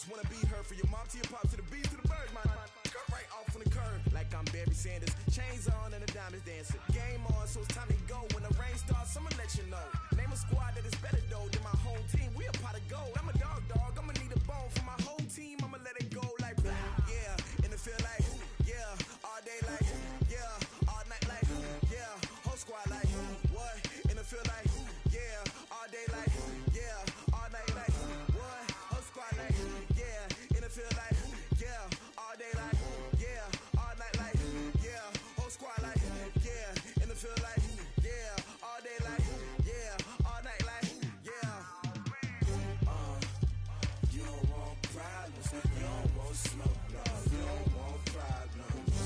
just wanna be her. For your mom to your pop, to the beat, to the bird, man. Cut right off on the curb, like I'm Barry Sanders. Chains on and the diamonds dancing. Game on, so it's time to go. When the rain starts, I'ma let you know. Name a squad that is better though than my home team. We a pot of gold. I'm a dog, I'ma need a bone for my whole team. I'ma let it go like blah, yeah. And it feel like, yeah. All day like, yeah. All night like, yeah. Whole squad like, what? And it feel like, yeah. All day like, yeah. All night like, what? Whole squad like, yeah. And it feel like, yeah. All day like, yeah. All night like, yeah. Whole squad like, yeah. And it feel like, yeah. All day like, yeah. All night like, yeah. You don't want problems. You don't want smoke, no. You don't want problems.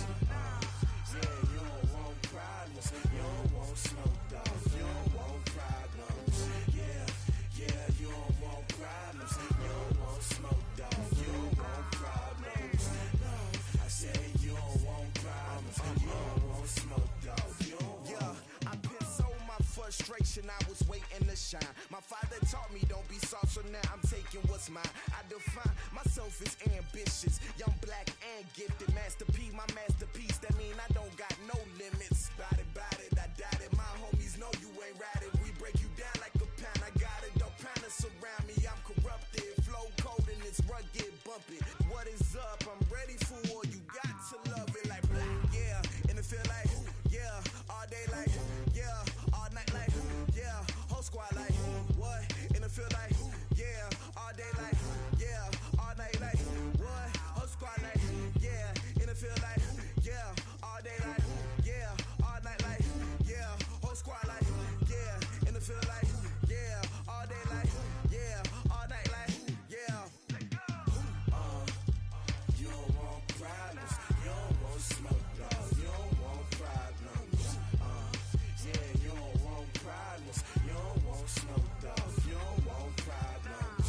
Yeah, you don't want problems. You don't want smoke, dog. You don't want problems. Yeah, you don't want problems. You don't want smoke, dog. You don't want problems. No, I said you don't want problems. You don't want smoke, dog. You don't want. Yeah, I pissed so my frustration, I was waiting to shine. My father taught me don't be soft, so now I'm taking what's mine. I define myself as ambitious, young, black, and gifted. Masterpiece, my masterpiece, that mean I don't got no limits. Bout it, I doubt it. My homies know you ain't ride it. We break you down like a pound. I got it, don't pound us around me. I'm corrupted, flow cold and it's rugged, bump it. What is up? I'm ready for war. You got to love it like black, yeah. And it feel like, yeah. All day like, yeah. All night like, yeah. Whole squad like, what? And it feel like, yeah. All day like, yeah. All night like, what? Whole squad like, yeah. And it feel like, yeah. All day like, yeah. All night like, yeah. Whole squad like, yeah. And it feel like, yeah. All day like, yeah. All night like, yeah. You don't want problems. You don't want smoke, dog. You don't want problems. Yeah, you don't want problems. You don't want smoke, dog. You don't want problems.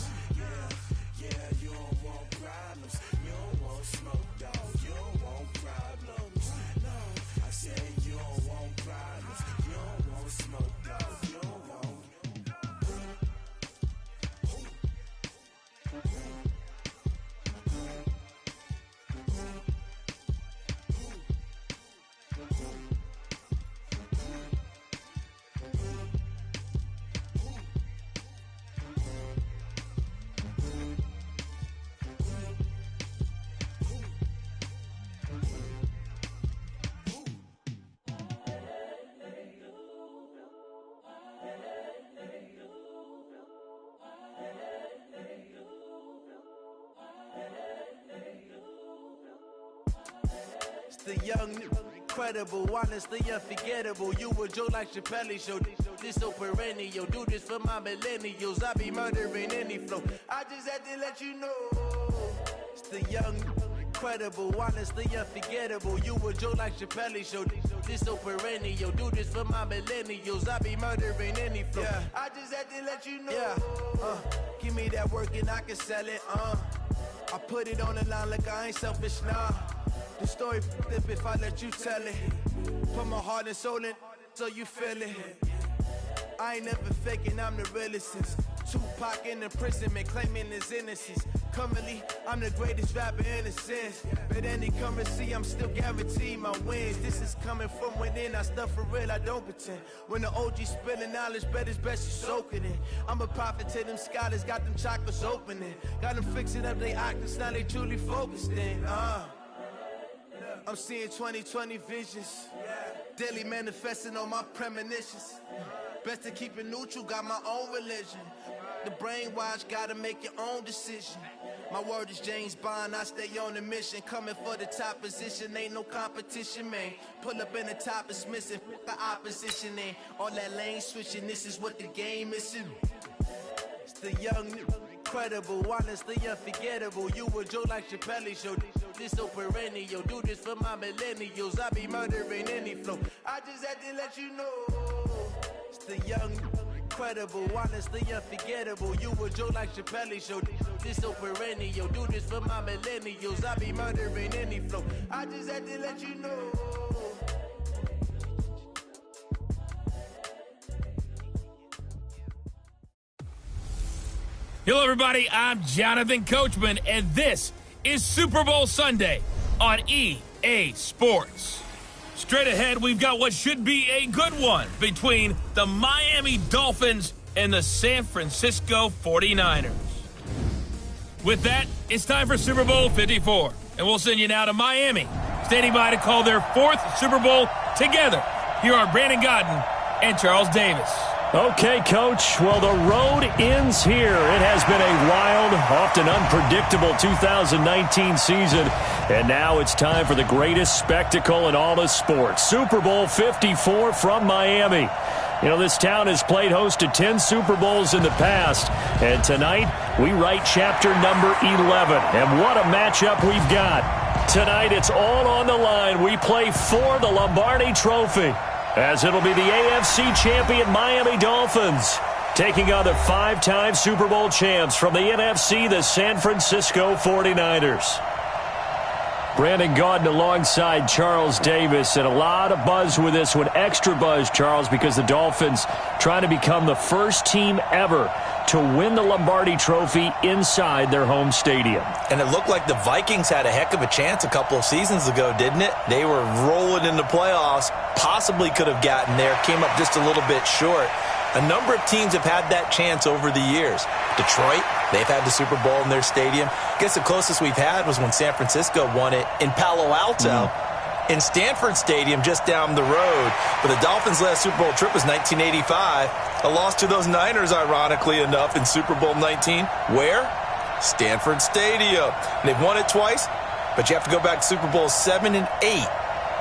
Yeah, you don't want problems. You don't want smoke, dog. You don't want problems. No, I said you don't want problems. You don't want smoke, dog. You don't want. The young, incredible, honestly unforgettable. You a Joe like Chappelle show. This so perennial. Do this for my millennials. I be murdering any flow. I just had to let you know. It's the young, incredible, honestly unforgettable. You a Joe like Chappelle show. This so perennial. Do this for my millennials. I be murdering any flow. Yeah. I just had to let you know. Yeah. Give me that work and I can sell it. I put it on the line like I ain't selfish, nah. The story flip if I let you tell it. Put my heart and soul in so you feel it. I ain't never faking, I'm the realest since Tupac in imprisonment, claiming his innocence. Currently, I'm the greatest rapper in a sense. But any currency, I'm still guaranteed my wins. This is coming from within, I stuff for real, I don't pretend. When the OG spilling knowledge, bet it's best you soak it in. I'm a prophet to them scholars, got them chakras opening. Got them fixing up they octaves, now they truly focused in. I'm seeing 2020 visions, daily manifesting on my premonitions. Best to keep it neutral, got my own religion. The brainwash, gotta make your own decision. My word is James Bond, I stay on the mission. Coming for the top position, ain't no competition, man. Pull up in the top, it's missing, the opposition ain't. All that lane switching, this is what the game is. It's the young, incredible, honestly unforgettable. You a Joe like Chappelle show. This so perennial. Do this for my millennials. I be murdering any flow. I just had to let you know. It's the young, incredible, honestly unforgettable. You a Joe like Chappelle show. This so perennial. Do this for my millennials. I be murdering any flow. I just had to let you know. Hello, everybody. I'm Jonathan Coachman, and this is Super Bowl Sunday on EA Sports. Straight ahead, we've got what should be a good one between the Miami Dolphins and the San Francisco 49ers. With that, it's time for Super Bowl 54, and we'll send you now to Miami, standing by to call their fourth Super Bowl together. Here are Brandon Godden and Charles Davis. Okay, Coach. Well, the road ends here. It has been a wild, often unpredictable 2019 season, and now it's time for the greatest spectacle in all of sports. Super Bowl 54 from Miami. You know, this town has played host to 10 Super Bowls in the past, and tonight we write chapter number 11. And what a matchup we've got. Tonight it's all on the line. We play for the Lombardi Trophy, as it'll be the AFC champion Miami Dolphins taking on the 5-time Super Bowl champs from the NFC, the San Francisco 49ers. Brandon Gaudin alongside Charles Davis, and a lot of buzz with this one. Extra buzz, Charles, because the Dolphins trying to become the first team ever to win the Lombardi Trophy inside their home stadium. And it looked like the Vikings had a heck of a chance a couple of seasons ago, didn't it? They were rolling in the playoffs, possibly could have gotten there, came up just a little bit short. A number of teams have had that chance over the years. Detroit, they've had the Super Bowl in their stadium. I guess the closest we've had was when San Francisco won it in Palo Alto in Stanford Stadium just down the road. But the Dolphins' last Super Bowl trip was 1985. A loss to those Niners, ironically enough, in Super Bowl 19. Where? Stanford Stadium. And they've won it twice, but you have to go back to Super Bowl 7 and 8.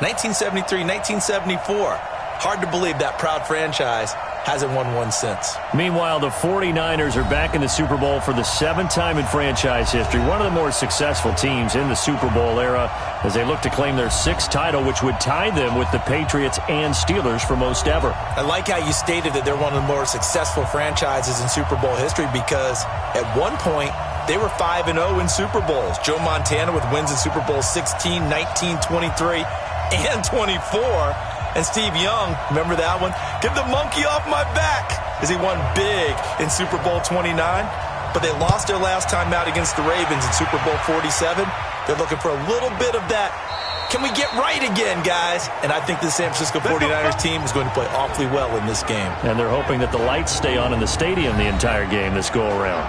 1973, 1974. Hard to believe that proud franchise hasn't won one since. Meanwhile, the 49ers are back in the Super Bowl for the 7th time in franchise history. One of the more successful teams in the Super Bowl era as they look to claim their 6th title, which would tie them with the Patriots and Steelers for most ever. I like how you stated that they're one of the more successful franchises in Super Bowl history, because at one point they were 5-0 in Super Bowls. Joe Montana with wins in Super Bowl 16, 19, 23, and 24. And Steve Young, remember that one? Get the monkey off my back, as he won big in Super Bowl 29. But they lost their last time out against the Ravens in Super Bowl 47. They're looking for a little bit of that. Can we get right again, guys? And I think the San Francisco 49ers team is going to play awfully well in this game. And they're hoping that the lights stay on in the stadium the entire game this go-around.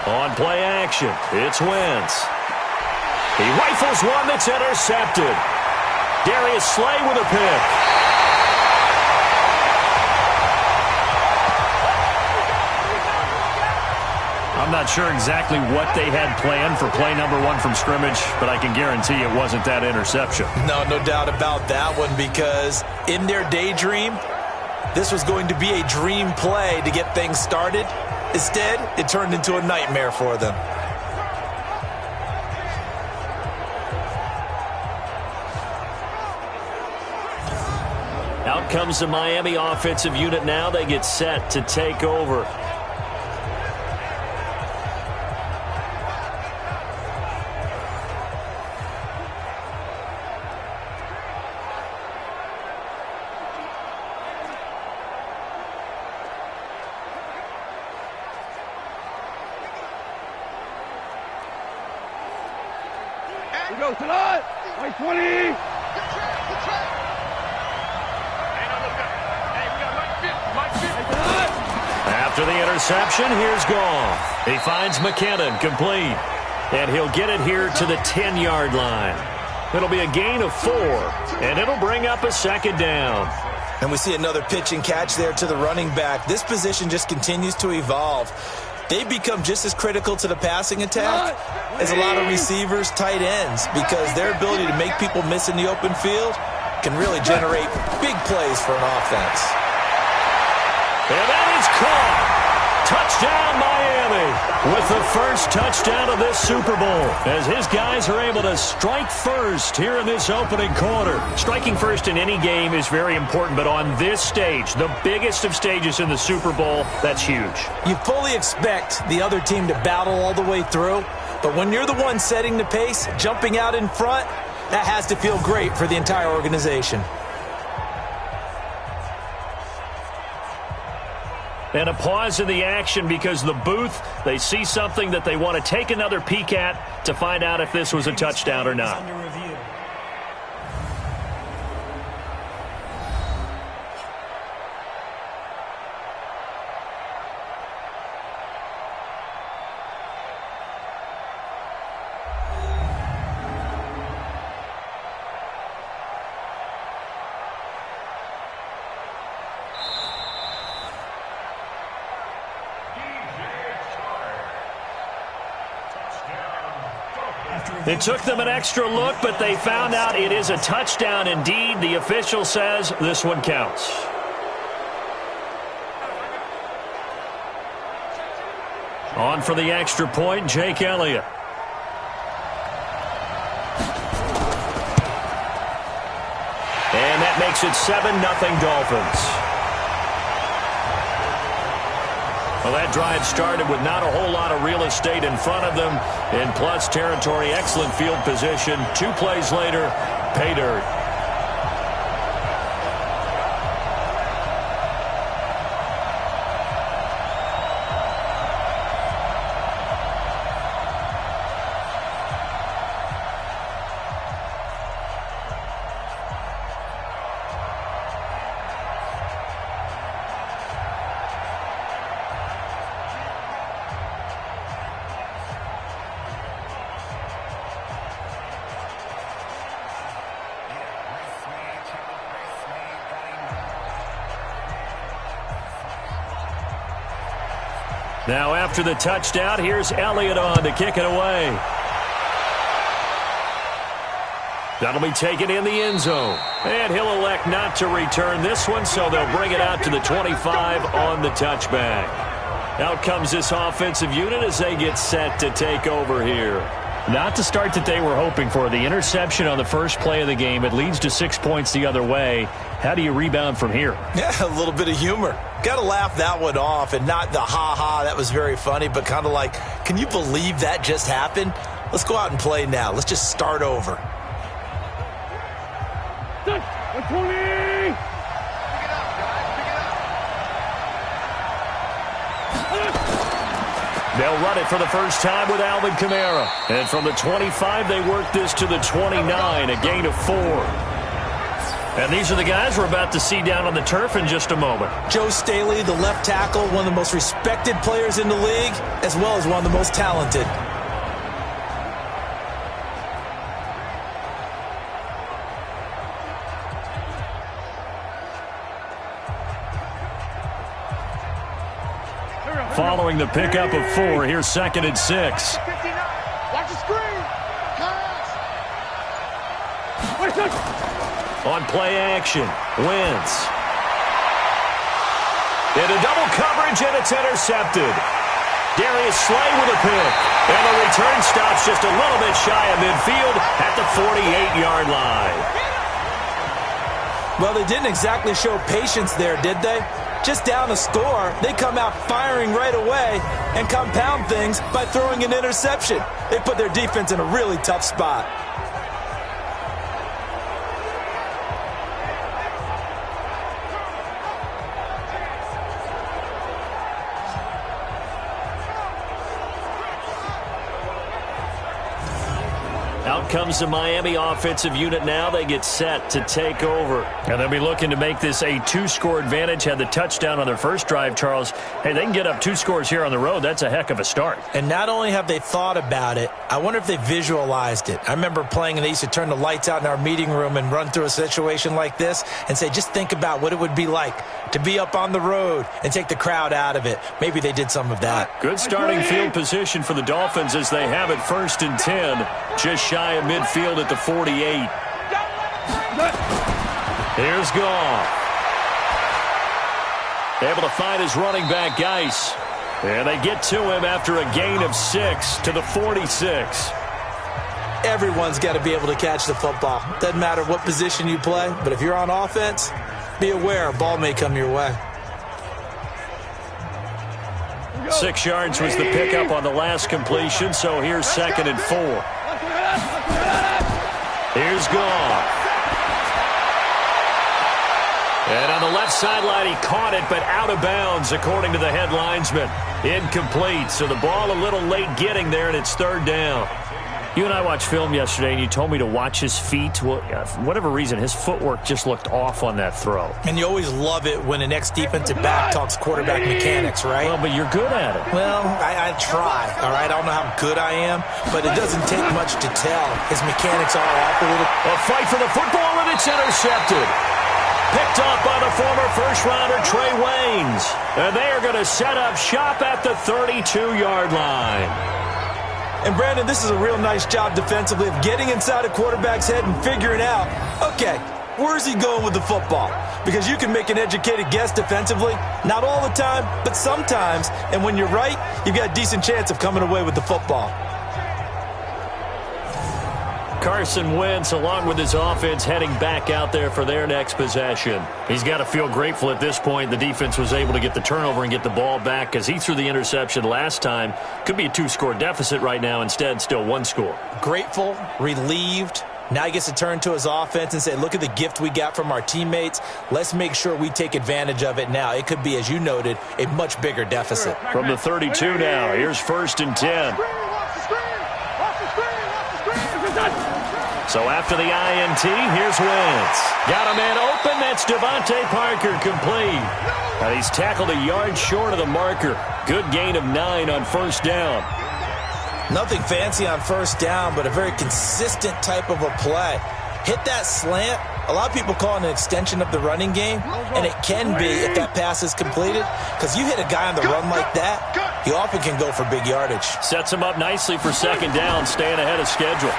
On play action, it's Wentz. He rifles one that's intercepted. Darius Slay with a pick. I'm not sure exactly what they had planned for play number 1 from scrimmage, but I can guarantee it wasn't that interception. No doubt about that one, because in their daydream, this was going to be a dream play to get things started. Instead, it turned into a nightmare for them. Out comes the Miami offensive unit now. They get set to take over. We go tonight. White 20. After the interception, here's Goff. He finds McKinnon, complete. And he'll get it here to the 10-yard line. It'll be a gain of 4, and it'll bring up a 2nd down. And we see another pitch and catch there to the running back. This position just continues to evolve. They become just as critical to the passing attack as a lot of receivers, tight ends, because their ability to make people miss in the open field can really generate big plays for an offense. And that is caught. Touchdown, Miami, with the first touchdown of this Super Bowl, as his guys are able to strike first here in this opening quarter. Striking first in any game is very important, but on this stage, the biggest of stages in the Super Bowl, that's huge. You fully expect the other team to battle all the way through, but when you're the one setting the pace, jumping out in front, that has to feel great for the entire organization. And a pause in the action because the booth, they see something that they want to take another peek at to find out if this was a touchdown or not. It took them an extra look, but they found out it is a touchdown indeed. The official says this one counts. On for the extra point, Jake Elliott. And that makes it 7-0 Dolphins. Well, that drive started with not a whole lot of real estate in front of them. In plus territory, excellent field position. 2 plays later, pay dirt. Now after the touchdown, here's Elliott on to kick it away. That'll be taken in the end zone. And he'll elect not to return this one, so they'll bring it out to the 25 on the touchback. Out comes this offensive unit as they get set to take over here. Not the start that they were hoping for. The interception on the first play of the game, it leads to 6 points the other way. How do you rebound from here? Yeah, a little bit of humor. Got to laugh that one off, and not the ha-ha, that was very funny, but kind of like, can you believe that just happened? Let's go out and play now. Let's just start over. 20! They'll run it for the first time with Alvin Kamara. And from the 25, they work this to the 29, a gain of 4. And these are the guys we're about to see down on the turf in just a moment. Joe Staley, the left tackle, one of the most respected players in the league, as well as one of the most talented. Following the pickup of 4, here's 2nd and 6. Watch the screen! On play action, Wentz. Into double coverage, and it's intercepted. Darius Slay with a pick. And the return stops just a little bit shy of midfield at the 48-yard line. Well, they didn't exactly show patience there, did they? Just down a score, they come out firing right away and compound things by throwing an interception. They put their defense in a really tough spot. Out comes the Miami offensive unit now. They get set to take over. And they'll be looking to make this a 2-score advantage. Had the touchdown on their first drive, Charles. Hey, they can get up 2 scores here on the road. That's a heck of a start. And not only have they thought about it, I wonder if they visualized it. I remember playing, and they used to turn the lights out in our meeting room and run through a situation like this and say, just think about what it would be like to be up on the road and take the crowd out of it. Maybe they did some of that. Good starting field position for the Dolphins as they have it 1st and 10. Just shy of midfield at the 48. Here's Goff. Able to find his running back, Geis. And they get to him after a gain of 6 to the 46. Everyone's got to be able to catch the football. Doesn't matter what position you play, but if you're on offense, be aware a ball may come your way. 6 yards was the pickup on the last completion, so here's 2nd and 4. Here's Goff. And on the left sideline, he caught it, but out of bounds, according to the head linesman. Incomplete, so the ball a little late getting there, and it's 3rd down. You and I watched film yesterday, and you told me to watch his feet. Well, for whatever reason, his footwork just looked off on that throw. And you always love it when an ex-defensive back talks quarterback mechanics, right? Well, but you're good at it. Well, I try, all right? I don't know how good I am, but it doesn't take much to tell. His mechanics are off a little. A fight for the football, and it's intercepted. Picked up by the former first-rounder Trey Waynes. And they are going to set up shop at the 32-yard line. And, Brandon, this is a real nice job defensively of getting inside a quarterback's head and figuring out, okay, where's he going with the football? Because you can make an educated guess defensively. Not all the time, but sometimes. And when you're right, you've got a decent chance of coming away with the football. Carson Wentz, along with his offense, heading back out there for their next possession. He's got to feel grateful at this point. The defense was able to get the turnover and get the ball back because he threw the interception last time. Could be a 2-score deficit right now. Instead, still 1 score. Grateful, Relieved. Now he gets to turn to his offense and say, look at the gift we got from our teammates. Let's make sure we take advantage of it now. It could be, as you noted, a much bigger deficit. From the 32 now, here's 1st and 10. So after the INT, here's Wentz. Got a man open. That's Devontae Parker, complete. And he's tackled a yard short of the marker. Good gain of 9 on 1st down. Nothing fancy on 1st down, but a very consistent type of a play. Hit that slant. A lot of people call it an extension of the running game, and it can be if that pass is completed, because you hit a guy on the run like that, he often can go for big yardage. Sets him up nicely for 2nd down, staying ahead of schedule.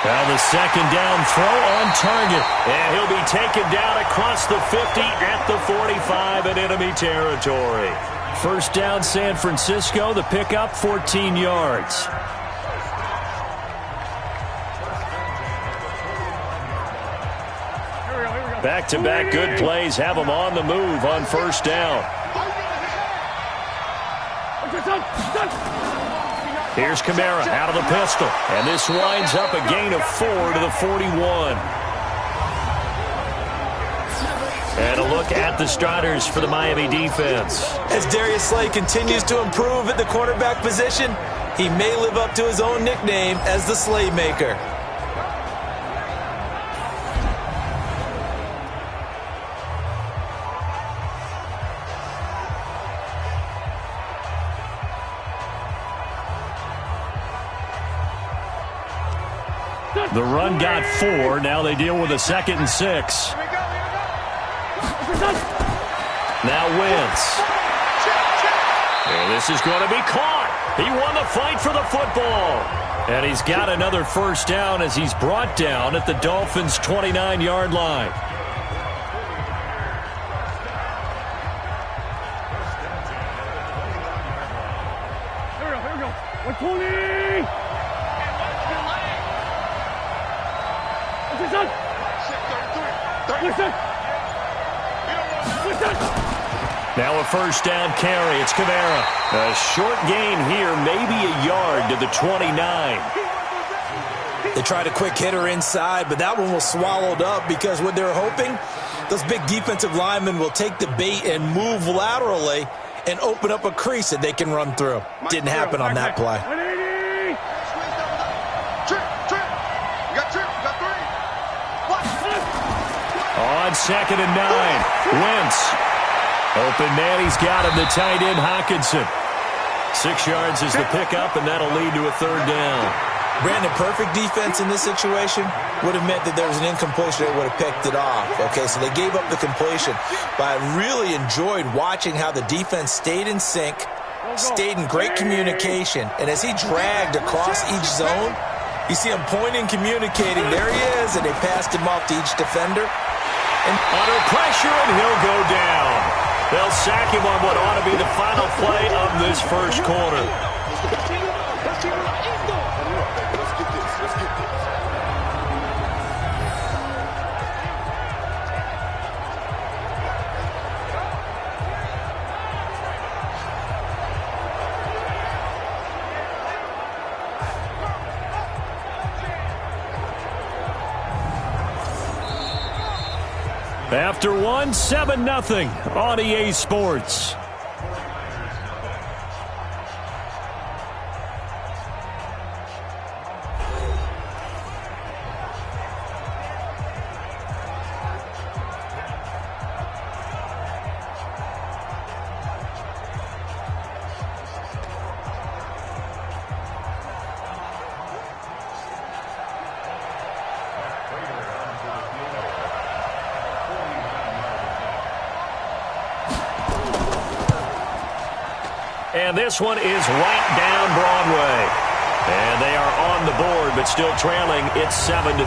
Now the 2nd down throw on target. And he'll be taken down across the 50 at the 45 in enemy territory. 1st down, San Francisco. The pickup, 14 yards. Back-to-back good plays have them on the move on 1st down. Here's Kamara out of the pistol. And this winds up a gain of 4 to the 41. And a look at the starters for the Miami defense. As Darius Slay continues to improve at the quarterback position, he may live up to his own nickname as the Slaymaker. The run got 4. Now they deal with a 2nd and 6. Now Wentz. And this is going to be caught. He won the fight for the football. And he's got another 1st down as he's brought down at the Dolphins' 29-yard line. Here we go. 120. Now a 1st down carry. It's Kamara. A short gain here, maybe a yard to the 29. They tried a quick hitter inside, but that one was swallowed up because what they're hoping, those big defensive linemen will take the bait and move laterally and open up a crease that they can run through. Didn't happen on that play. On 2nd and 9, Wentz. Open man, he's got him, the tight end, Hockenson. 6 yards is the pickup, and that'll lead to a 3rd down. Brandon, perfect defense in this situation would have meant that there was an incompletion. They would have picked it off. Okay, so they gave up the completion. But I really enjoyed watching how the defense stayed in sync, stayed in great communication, and as he dragged across each zone, You see him pointing, communicating. There he is, and they passed him off to each defender. And under pressure, and he'll go down. They'll sack him on what ought to be the final play of this first quarter. After one, 7-0 on EA Sports. And this one is right down Broadway. And they are on the board, but still trailing. It's 7-3.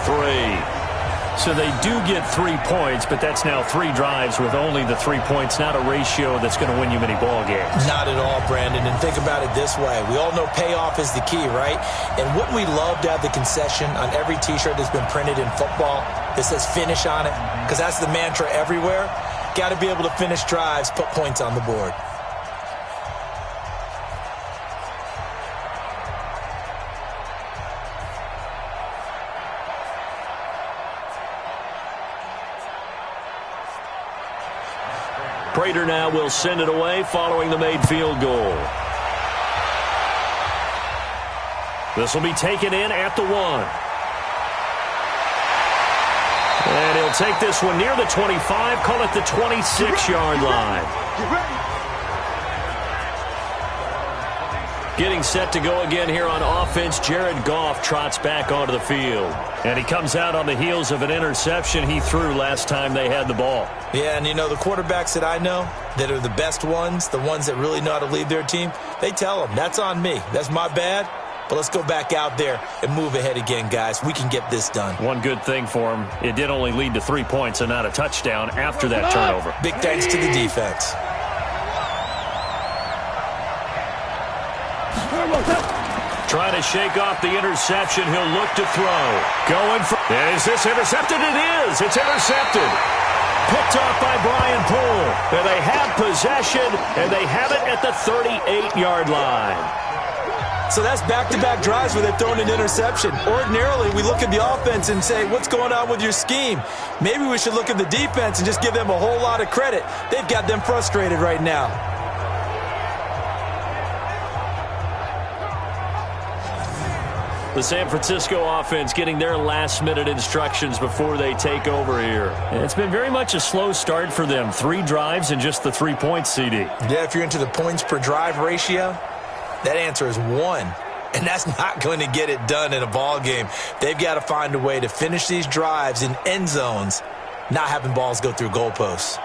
So they do get 3 points, but that's now 3 drives with only the 3 points. Not a ratio that's going to win you many ball games. Not at all, Brandon. And think about it this way. We all know payoff is the key, right? And wouldn't we love to have the concession on every T-shirt that's been printed in football that says finish on it? Because that's the mantra everywhere. Got to be able to finish drives, put points on the board. Prater now will send it away following the made field goal. This will be taken in at the 1. And he'll take this one near the 25, call it the 26-yard line. Getting set to go again here on offense, Jared Goff trots back onto the field. And he comes out on the heels of an interception he threw last time they had the ball. Yeah, and you know, the quarterbacks that I know that are the best ones, the ones that really know how to lead their team, they tell them, that's on me. That's my bad. But let's go back out there and move ahead again, guys. We can get this done. One good thing for him, it did only lead to 3 points and not a touchdown after that turnover. Big thanks to the defense. Trying to shake off the interception. He'll look to throw. Going for... Is this intercepted? It is. It's intercepted. Picked off by Brian Poole. And they have possession, and they have it at the 38-yard line. So that's back-to-back drives where they've thrown an interception. Ordinarily, we look at the offense and say, what's going on with your scheme? Maybe we should look at the defense and just give them a whole lot of credit. They've got them frustrated right now. The San Francisco offense getting their last-minute instructions before they take over here. And it's been very much a slow start for them. 3 drives and just the 3 points, CD. Yeah, if you're into the points per drive ratio, that answer is 1. And that's not going to get it done in a ball game. They've got to find a way to finish these drives in end zones, not having balls go through goalposts.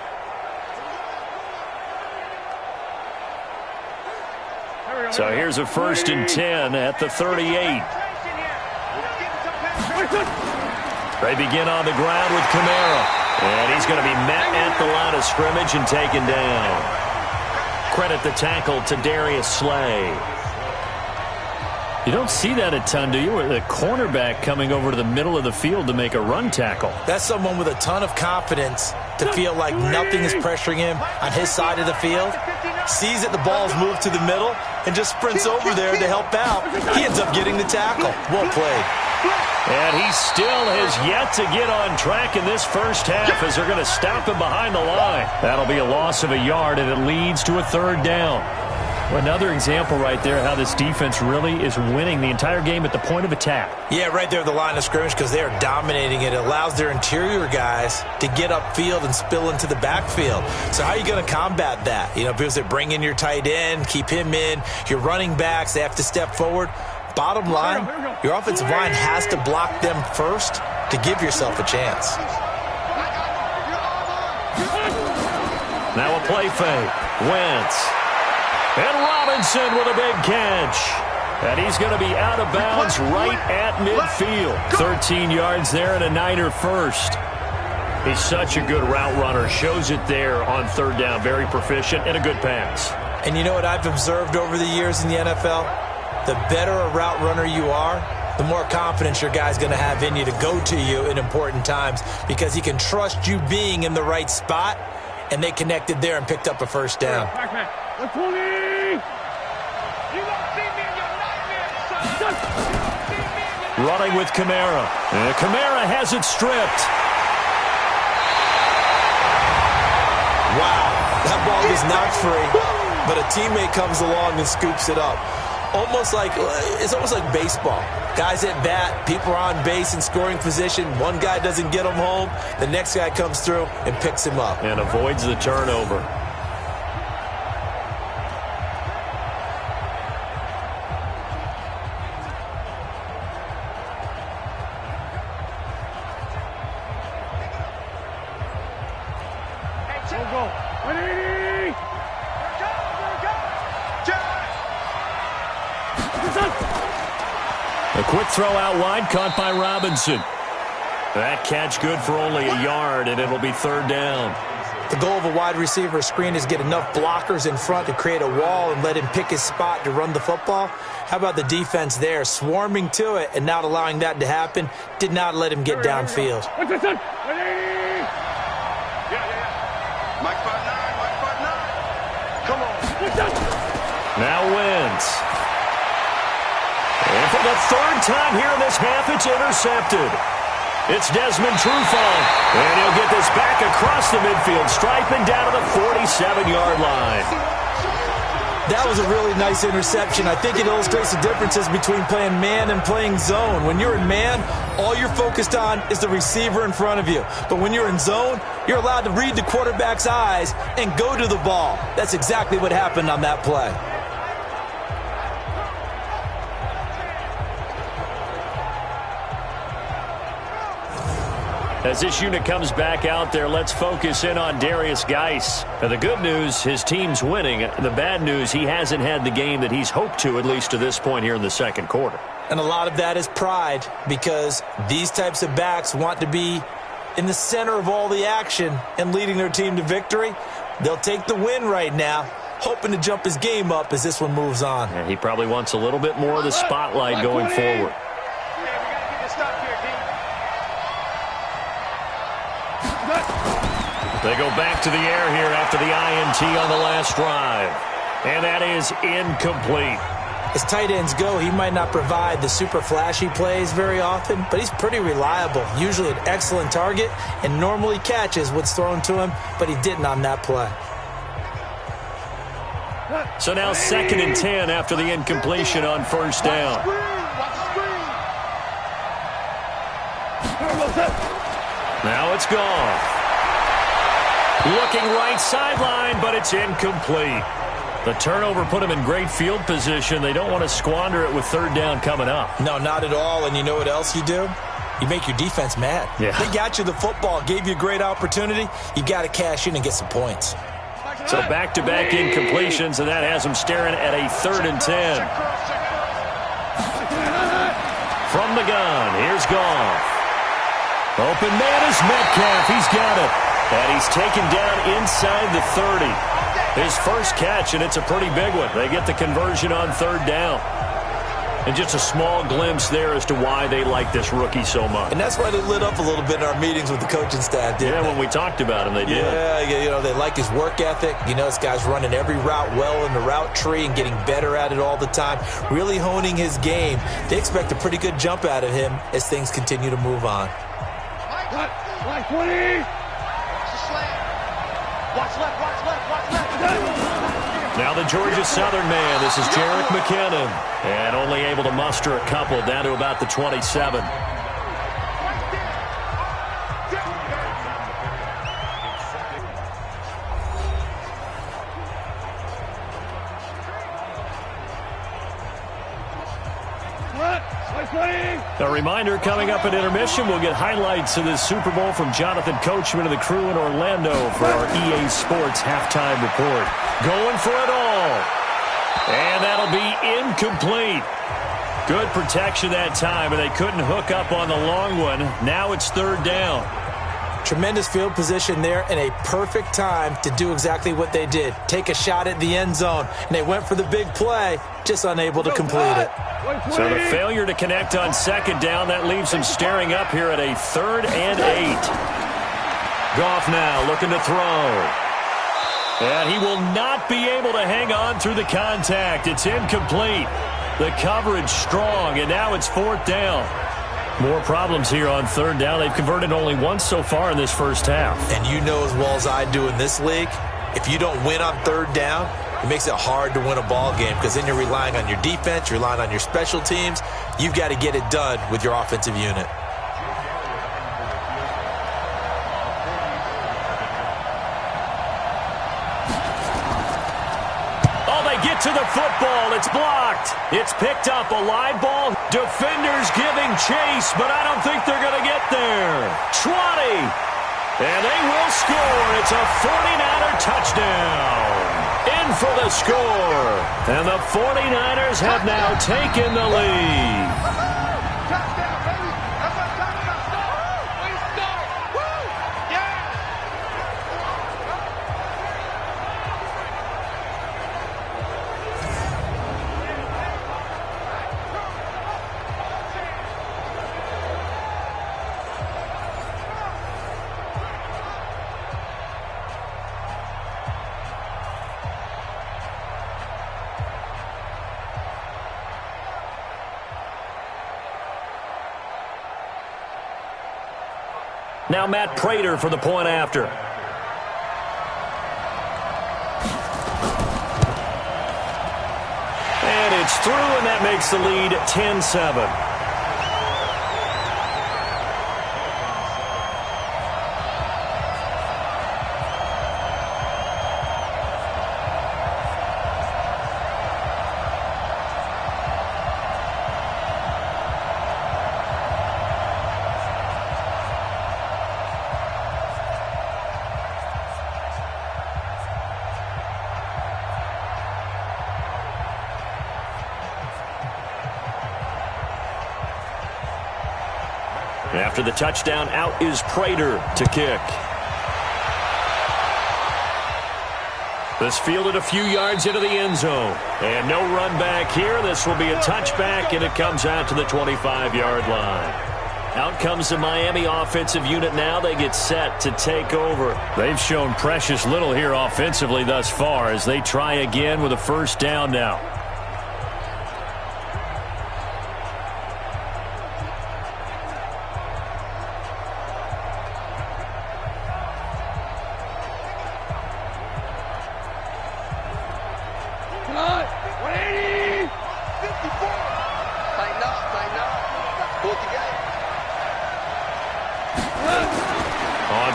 So here's a 1st and 10 at the 38. They begin on the ground with Kamara. And he's going to be met at the line of scrimmage and taken down. Credit the tackle to Darius Slay. You don't see that a ton, do you? With a cornerback coming over to the middle of the field to make a run tackle. That's someone with a ton of confidence to feel like nothing is pressuring him on his side of the field. Sees that the ball's moved to the middle and just sprints over there to help out. He ends up getting the tackle. Well played. And he still has yet to get on track in this first half as they're going to stop him behind the line. That'll be a loss of a yard, and it leads to a 3rd down. Another example right there how this defense really is winning the entire game at the point of attack. Yeah, right there at the line of scrimmage because they are dominating it. It allows their interior guys to get upfield and spill into the backfield. So how are you going to combat that? You know, because they bring in your tight end, keep him in. Your running backs, they have to step forward. Bottom line, your offensive line has to block them first to give yourself a chance. Now a play fake. Wentz. And Robinson with a big catch. And he's going to be out of bounds right at midfield. 13 yards there and a Niner first. He's such a good route runner. Shows it there on third down. Very proficient and a good pass. And you know what I've observed over the years in the NFL? The better a route runner you are, the more confidence your guy's going to have in you to go to you in important times because he can trust you being in the right spot, and they connected there and picked up a first down. Running with Kamara. And Kamara has it stripped. Wow, that ball was knocked free, but a teammate comes along and scoops it up. It's almost like baseball. Guys at bat, people are on base in scoring position. One guy doesn't get him home. The next guy comes through and picks him up. And avoids the turnover. A quick throw out wide, caught by Robinson. That catch good for only a yard, and it'll be third down. The goal of a wide receiver screen is get enough blockers in front to create a wall and let him pick his spot to run the football. How about the defense there, swarming to it and not allowing that to happen? Did not let him get downfield. Now wins. And for the third time here in this half, it's intercepted. It's Desmond Trufant, and he'll get this back across the midfield stripe and down to the 47-yard line. That was a really nice interception. I think it illustrates the differences between playing man and playing zone. When you're in man, all you're focused on is the receiver in front of you. But when you're in zone, you're allowed to read the quarterback's eyes and go to the ball. That's exactly what happened on that play. As this unit comes back out there, let's focus in on Darius Geis. Now, the good news, his team's winning. The bad news, he hasn't had the game that he's hoped to, at least to this point here in the second quarter. And a lot of that is pride, because these types of backs want to be in the center of all the action and leading their team to victory. They'll take the win right now, hoping to jump his game up as this one moves on. And he probably wants a little bit more of the spotlight going forward. They go back to the air here after the INT on the last drive. And that is incomplete. As tight ends go, he might not provide the super flashy plays very often, but he's pretty reliable, usually an excellent target, and normally catches what's thrown to him, but he didn't on that play. So now 2nd and 10 after the incompletion on first down. Now it's gone. Looking right sideline, but it's incomplete. The turnover put him in great field position. They don't want to squander it with third down coming up. No, not at all. And you know what else you do? You make your defense mad. Yeah. They got you the football, gave you a great opportunity. You got to cash in and get some points. So back-to-back incompletions, and that has him staring at a 3rd and 10. From the gun, here's Goff. Open man is Metcalf. He's got it. And he's taken down inside the 30. His first catch, and it's a pretty big one. They get the conversion on third down. And just a small glimpse there as to why they like this rookie so much. And that's why they lit up a little bit in our meetings with the coaching staff, didn't they? When we talked about him, they did. Yeah, you know, they like his work ethic. You know, this guy's running every route well in the route tree and getting better at it all the time, really honing his game. They expect a pretty good jump out of him as things continue to move on. Watch 20! Watch left. Now the Georgia Southern man. This is Jerick McKinnon. And only able to muster a couple down to about the 27. A reminder, coming up at intermission, we'll get highlights of this Super Bowl from Jonathan Coachman and the crew in Orlando for our EA Sports halftime report. Going for it all. And that'll be incomplete. Good protection that time, and they couldn't hook up on the long one. Now it's third down. Tremendous field position there and a perfect time to do exactly what they did. Take a shot at the end zone, and they went for the big play, just unable to complete it. So the failure to connect on second down, that leaves them staring up here at a 3rd and 8. Goff now looking to throw. And he will not be able to hang on through the contact. It's incomplete. The coverage strong, and now it's 4th down. More problems here on 3rd down. They've converted only once so far in this first half. And you know as well as I do in this league, if you don't win on 3rd down, it makes it hard to win a ball game because then you're relying on your defense, you're relying on your special teams. You've got to get it done with your offensive unit. To the football. It's blocked. It's picked up. A live ball. Defenders giving chase, but I don't think they're going to get there. 20. And they will score. It's a 49er touchdown. In for the score. And the 49ers have now taken the lead. Now Matt Prater for the point after. And it's through, and that makes the lead 10-7. After the touchdown, out is Prater to kick. This fielded a few yards into the end zone. And no run back here. This will be a touchback, and it comes out to the 25-yard line. Out comes the Miami offensive unit now. They get set to take over. They've shown precious little here offensively thus far as they try again with a first down now.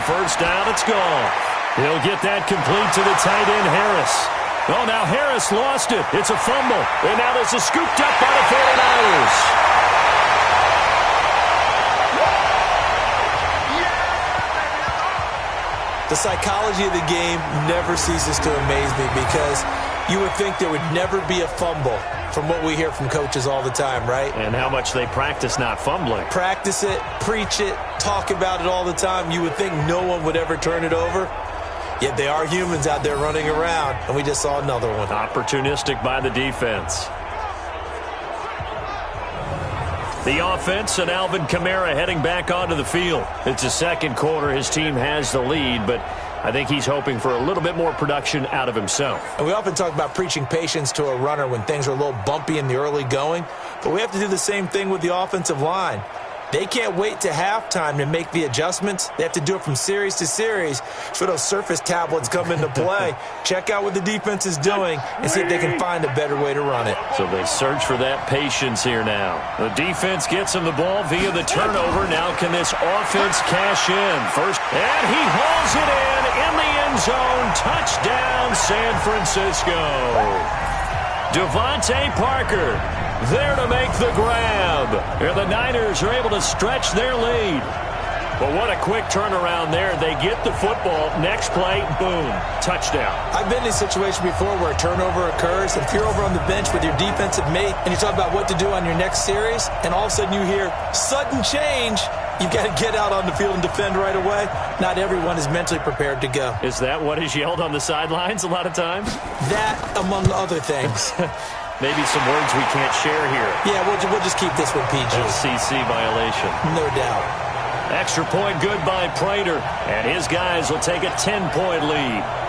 First down, it's gone. He'll get that complete to the tight end, Harris. Oh, now Harris lost it. It's a fumble. And now this is scooped up by the 49ers. The psychology of the game never ceases to amaze me because you would think there would never be a fumble from what we hear from coaches all the time, right? And how much they practice not fumbling. Practice it, preach it, talk about it all the time. You would think no one would ever turn it over. Yet they are humans out there running around, and we just saw another one. Opportunistic by the defense. The offense and Alvin Kamara heading back onto the field. It's the second quarter. His team has the lead, but I think he's hoping for a little bit more production out of himself. And we often talk about preaching patience to a runner when things are a little bumpy in the early going, but we have to do the same thing with the offensive line. They can't wait to halftime to make the adjustments. They have to do it from series to series so those surface tablets come into play. Check out what the defense is doing and see if they can find a better way to run it. So they search for that patience here now. The defense gets him the ball via the turnover. Now can this offense cash in? First, and he hauls it in the end zone. Touchdown, San Francisco. Devontae Parker there to make the grab. And the Niners are able to stretch their lead. Well, what a quick turnaround there. They get the football. Next play, boom, touchdown. I've been in a situation before where a turnover occurs, and if you're over on the bench with your defensive mate and you talk about what to do on your next series, and all of a sudden you hear sudden change, you've got to get out on the field and defend right away. Not everyone is mentally prepared to go. Is that what is yelled on the sidelines a lot of times? That, among other things. Maybe some words we can't share here. Yeah, we'll just keep this one PG. FCC violation. No doubt. Extra point good by Prater, and his guys will take a 10-point lead.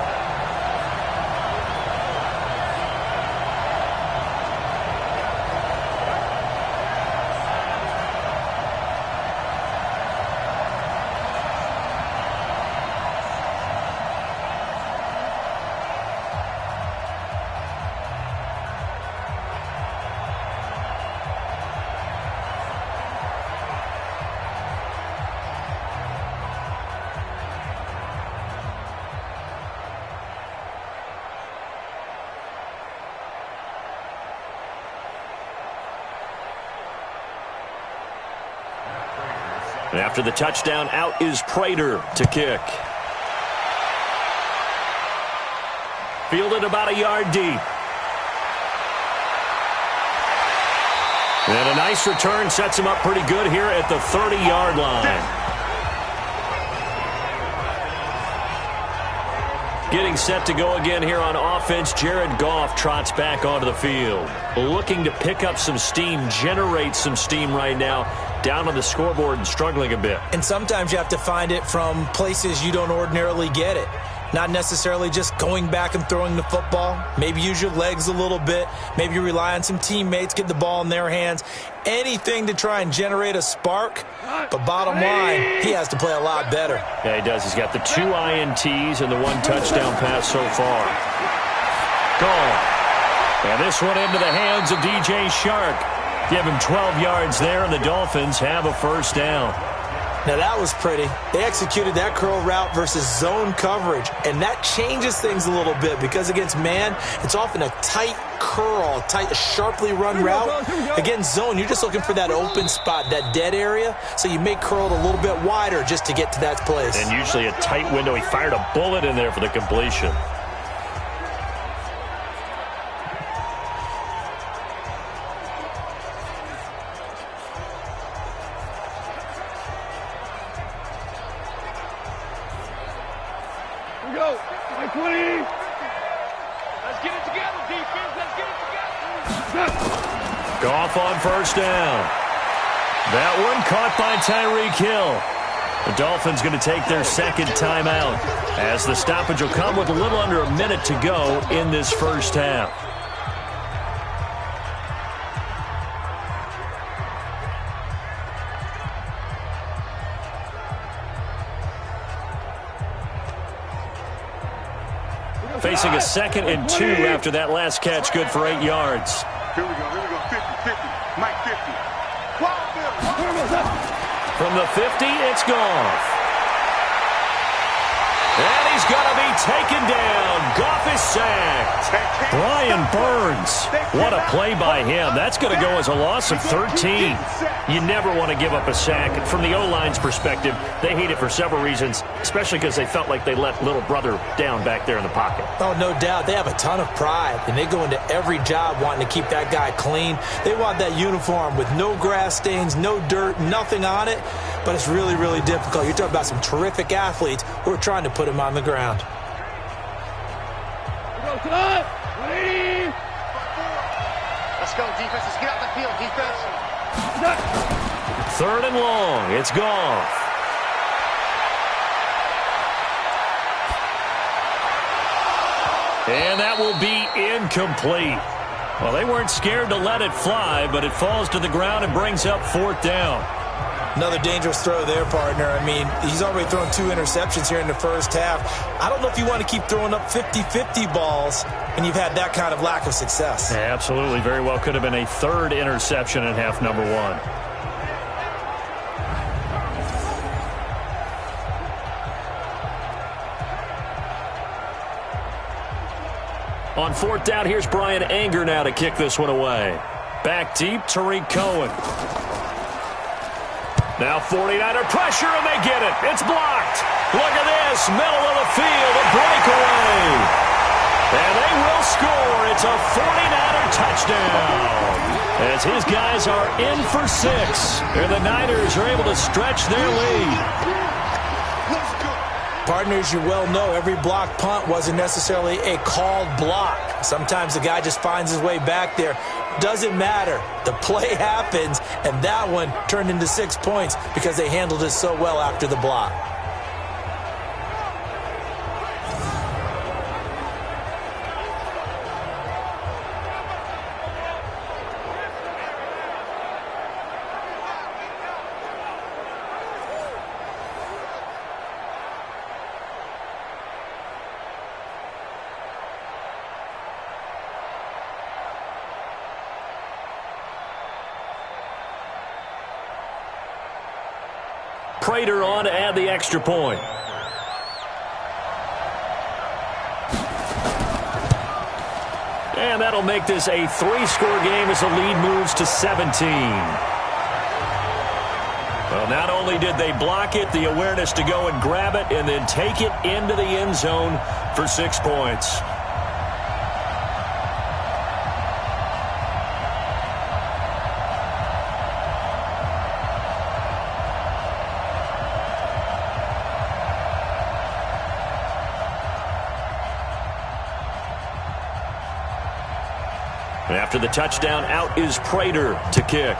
And after the touchdown, out is Prater to kick. Fielded about a yard deep. And a nice return sets him up pretty good here at the 30-yard line. Getting set to go again here on offense, Jared Goff trots back onto the field. Looking to pick up some steam, generate some steam right now. Down on the scoreboard and struggling a bit. And sometimes you have to find it from places you don't ordinarily get it. Not necessarily just going back and throwing the football. Maybe use your legs a little bit. Maybe you rely on some teammates, get the ball in their hands. Anything to try and generate a spark. But bottom line, he has to play a lot better. Yeah, he does. He's got the 2 INTs and the 1 touchdown pass so far. Gone. And this one into the hands of DJ Shark. Give him 12 yards there, and the Dolphins have a first down. Now, that was pretty. They executed that curl route versus zone coverage, and that changes things a little bit because against man, it's often a tight curl, tight, sharply run route. Against zone, you're just looking for that open spot, that dead area, so you may curl it a little bit wider just to get to that place. And usually a tight window. He fired a bullet in there for the completion. Goff on first down. That one caught by Tyreek Hill. The Dolphins going to take their second timeout as the stoppage will come with a little under a minute to go in this first half. Facing a 2nd and 2 after that last catch, good for 8 yards. Here we go, 50, Mike 50. From the 50, it's Goff. And he's going to be taken down. Goff is sacked. Brian Burns. What a play by him. That's going to go as a loss of 13. You never want to give up a sack. From the O-line's perspective, they hate it for several reasons, especially because they felt like they let little brother down back there in the pocket. Oh, no doubt. They have a ton of pride, and they go into every job wanting to keep that guy clean. They want that uniform with no grass stains, no dirt, nothing on it, but it's really, really difficult. You're talking about some terrific athletes who are trying to put him on the ground. Let's go, defense. Let's get out the field, defense. 3rd and long. It's Goff. And that will be incomplete. Well, they weren't scared to let it fly, but it falls to the ground and brings up 4th down. Another dangerous throw there, partner. I mean, he's already thrown 2 interceptions here in the first half. I don't know if you want to keep throwing up 50-50 balls when you've had that kind of lack of success. Yeah, absolutely. Very well could have been a 3rd interception in half number 1. On 4th down, here's Brian Anger now to kick this one away. Back deep, Tariq Cohen. Now 49er pressure, and they get it. It's blocked. Look at this. Middle of the field, a breakaway. And they will score. It's a 49er touchdown. As his guys are in for 6. And the Niners are able to stretch their lead. Partners, you well know every block punt wasn't necessarily a called block. Sometimes the guy just finds his way back there. Doesn't matter. The play happens, and that one turned into 6 points because they handled it so well after the block. Prater on to add the extra point. And that'll make this a 3-score game as the lead moves to 17. Well, not only did they block it, the awareness to go and grab it and then take it into the end zone for 6 points. After the touchdown, out is Prater to kick.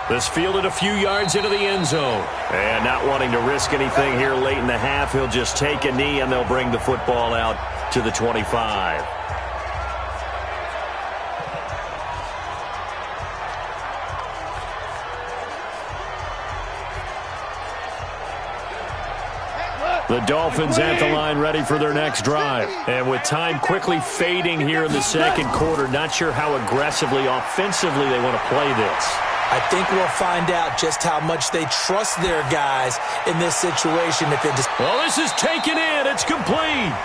This fielded a few yards into the end zone. And not wanting to risk anything here late in the half, he'll just take a knee and they'll bring the football out to the 25. The Dolphins at the line ready for their next drive. And with time quickly fading here in the second quarter, not sure how aggressively, offensively they want to play this. I think we'll find out just how much they trust their guys in this situation. If they just Well, this is taken in. It's complete.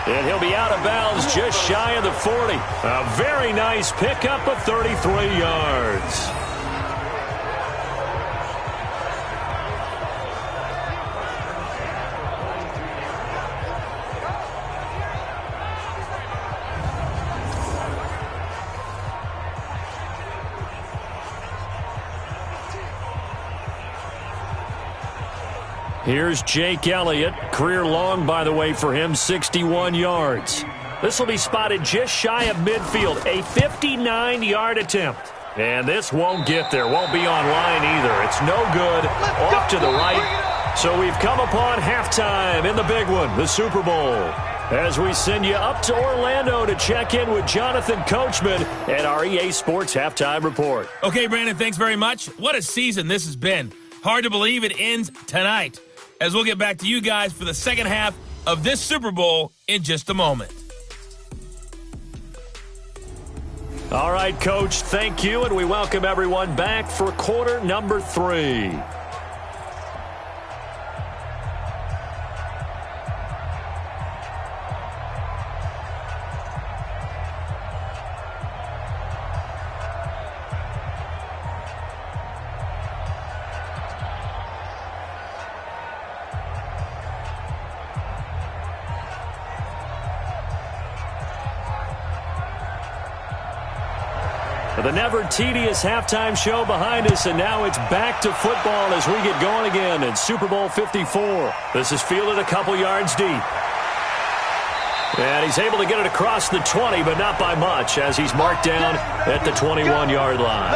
And he'll be out of bounds just shy of the 40. A very nice pickup of 33 yards. Here's Jake Elliott. Career long, by the way, for him, 61 yards. This will be spotted just shy of midfield, a 59-yard attempt. And this won't get there, won't be on line either. It's no good, off to the right. So we've come upon halftime in the big one, the Super Bowl. As we send you up to Orlando to check in with Jonathan Coachman at our EA Sports Halftime Report. Okay, Brandon, thanks very much. What a season this has been. Hard to believe it ends tonight, as we'll get back to you guys for the second half of this Super Bowl in just a moment. All right, Coach, thank you, and we welcome everyone back for quarter number 3. The never-tedious halftime show behind us, and now it's back to football as we get going again in Super Bowl 54. This is fielded a couple yards deep. And he's able to get it across the 20, but not by much, as he's marked down at the 21-yard line.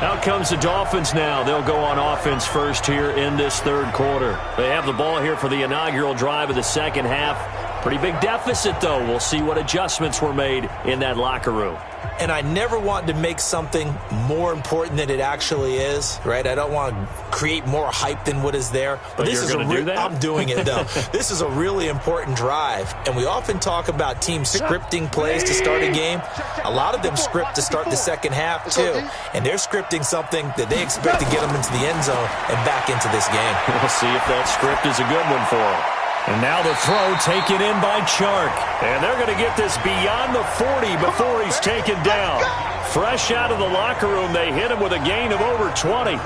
Out comes the Dolphins now. They'll go on offense first here in this third quarter. They have the ball here for the inaugural drive of the second half. Pretty big deficit, though. We'll see what adjustments were made in that locker room. And I never want to make something more important than it actually is, right? I don't want to create more hype than what is there. But this is do that? I'm doing it, though. This is a really important drive. And we often talk about teams scripting plays to start a game. A lot of them script to start the second half, too. And they're scripting something that they expect to get them into the end zone and back into this game. We'll see if that script is a good one for them. And now the throw taken in by Chark. And they're going to get this beyond the 40 before he's taken down. Fresh out of the locker room, they hit him with a gain of over 20.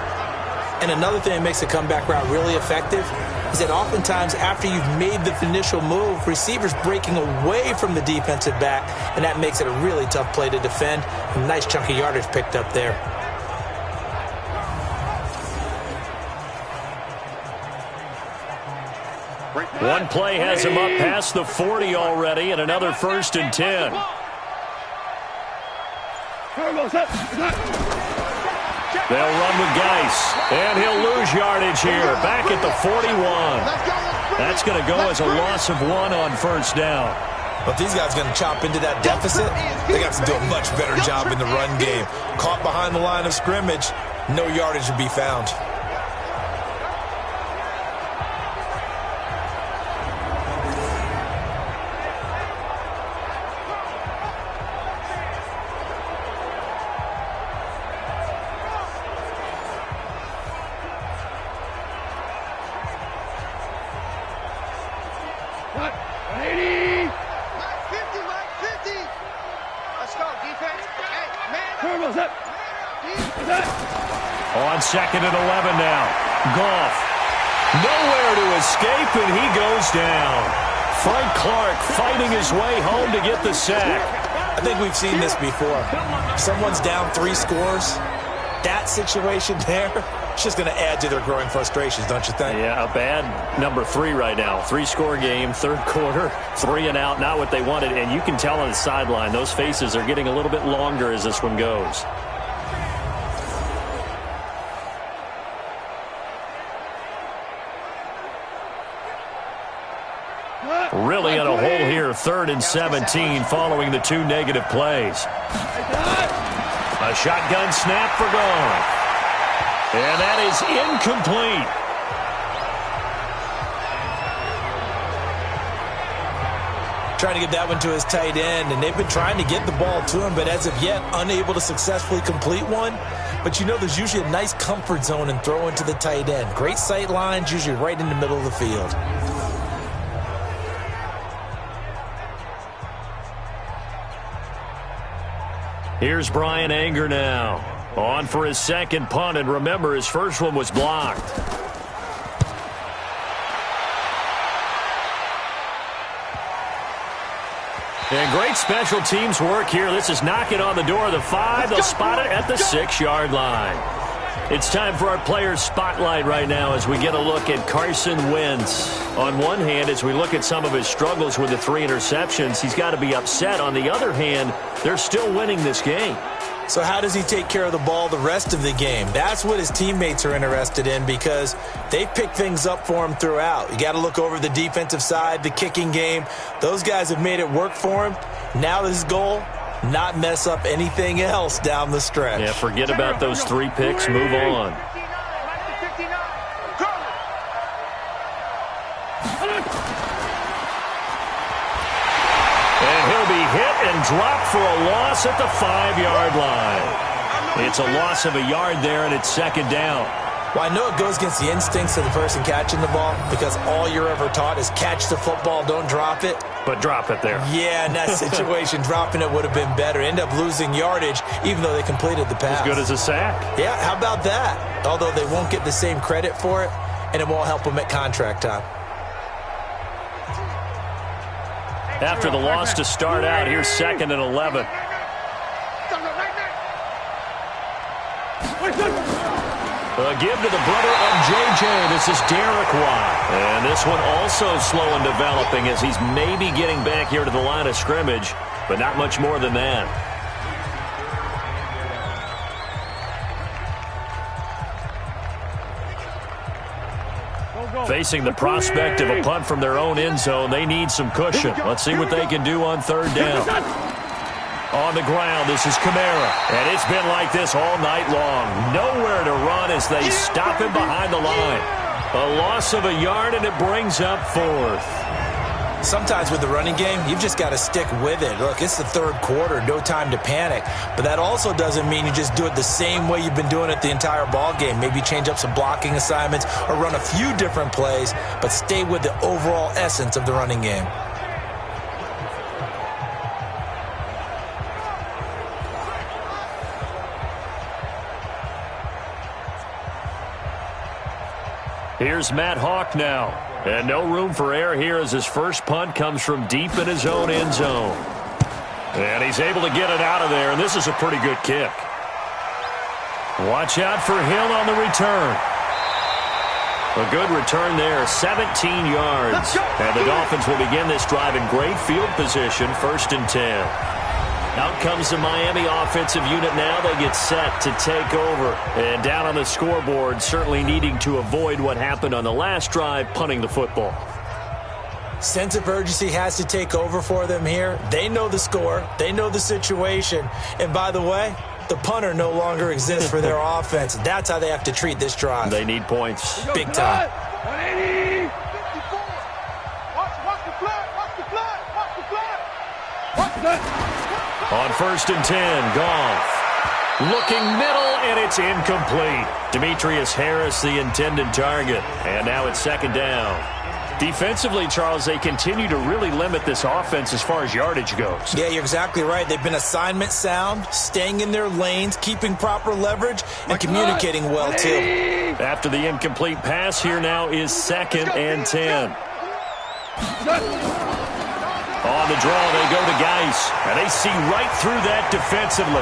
And another thing that makes a comeback route really effective is that oftentimes after you've made the initial move, receivers breaking away from the defensive back, and that makes it a really tough play to defend. A nice chunk of yardage picked up there. One play has him up past the 40 already, and another 1st and 10. They'll run with Geis, and he'll lose yardage here, back at the 41. That's going to go as a loss of 1 on 1st down. But these guys are going to chop into that deficit. They got to do a much better job in the run game. Caught behind the line of scrimmage, no yardage to be found. On 2nd and 11 now. Goff. Nowhere to escape, and he goes down. Frank Clark fighting his way home to get the sack. I think we've seen this before. If someone's down 3 scores, that situation there, it's just going to add to their growing frustrations, don't you think? Yeah, a bad number 3 right now. 3-score game, 3rd quarter, 3 and out, not what they wanted. And you can tell on the sideline, those faces are getting a little bit longer as this one goes. Really in a hole here, 3rd and 17 following the 2 negative plays. A shotgun snap for Goff. And that is incomplete. Trying to get that one to his tight end, and they've been trying to get the ball to him, but as of yet, unable to successfully complete one. But you know there's usually a nice comfort zone in throwing to the tight end. Great sight lines, usually right in the middle of the field. Here's Brian Anger now. On for his 2nd punt, and remember, his 1st one was blocked. And great special teams work here. This is knocking on the door of the 5. They'll spot it at the 6-yard line. It's time for our players' spotlight right now as we get a look at Carson Wentz. On one hand, as we look at some of his struggles with the 3 interceptions, he's got to be upset. On the other hand, they're still winning this game. So how does he take care of the ball the rest of the game? That's what his teammates are interested in because they pick things up for him throughout. You got to look over the defensive side, the kicking game. Those guys have made it work for him. Now his goal, not mess up anything else down the stretch. Yeah, forget about those 3 picks. Move on. And he'll be hit and dropped for a loss at the 5-yard line. It's a loss of a yard there, and it's 2nd down. Well, I know it goes against the instincts of the person catching the ball because all you're ever taught is catch the football, don't drop it. But drop it there. Yeah, in that situation, dropping it would have been better. End up losing yardage, even though they completed the pass. As good as a sack. Yeah, how about that? Although they won't get the same credit for it, and it won't help them at contract time. After the loss to start out, here's 2nd and 11. A give to the brother of J.J. This is Derek Watt. And this one also slow in developing as he's maybe getting back here to the line of scrimmage, but not much more than that. Facing the prospect of a punt from their own end zone, they need some cushion. Let's see what they can do on 3rd down. On the ground, this is Kamara. And it's been like this all night long. Nowhere to run as they stop him behind the line. A loss of a yard, and it brings up 4th. Sometimes with the running game, you've just got to stick with it. Look, it's the 3rd quarter, no time to panic. But that also doesn't mean you just do it the same way you've been doing it the entire ball game. Maybe change up some blocking assignments or run a few different plays, but stay with the overall essence of the running game. Here's Matt Hawk now. And no room for error here as his first punt comes from deep in his own end zone. And he's able to get it out of there, and this is a pretty good kick. Watch out for Hill on the return. A good return there, 17 yards. And the Dolphins will begin this drive in great field position, 1st and 10. Out comes the Miami offensive unit now. They get set to take over. And down on the scoreboard, certainly needing to avoid what happened on the last drive, punting the football. Sense of urgency has to take over for them here. They know the score. They know the situation. And by the way, the punter no longer exists for their offense. That's how they have to treat this drive. They need points. Big time. 180. Watch the flat. Watch the flat. Watch the flat. Watch that. On 1st and 10, Goff. Looking middle, and it's incomplete. Demetrius Harris, the intended target. And now it's 2nd down. Defensively, Charles, they continue to really limit this offense as far as yardage goes. Yeah, you're exactly right. They've been assignment sound, staying in their lanes, keeping proper leverage, and communicating well, too. After the incomplete pass, here now is 2nd and 10. On the draw, they go to Geis, and they see right through that defensively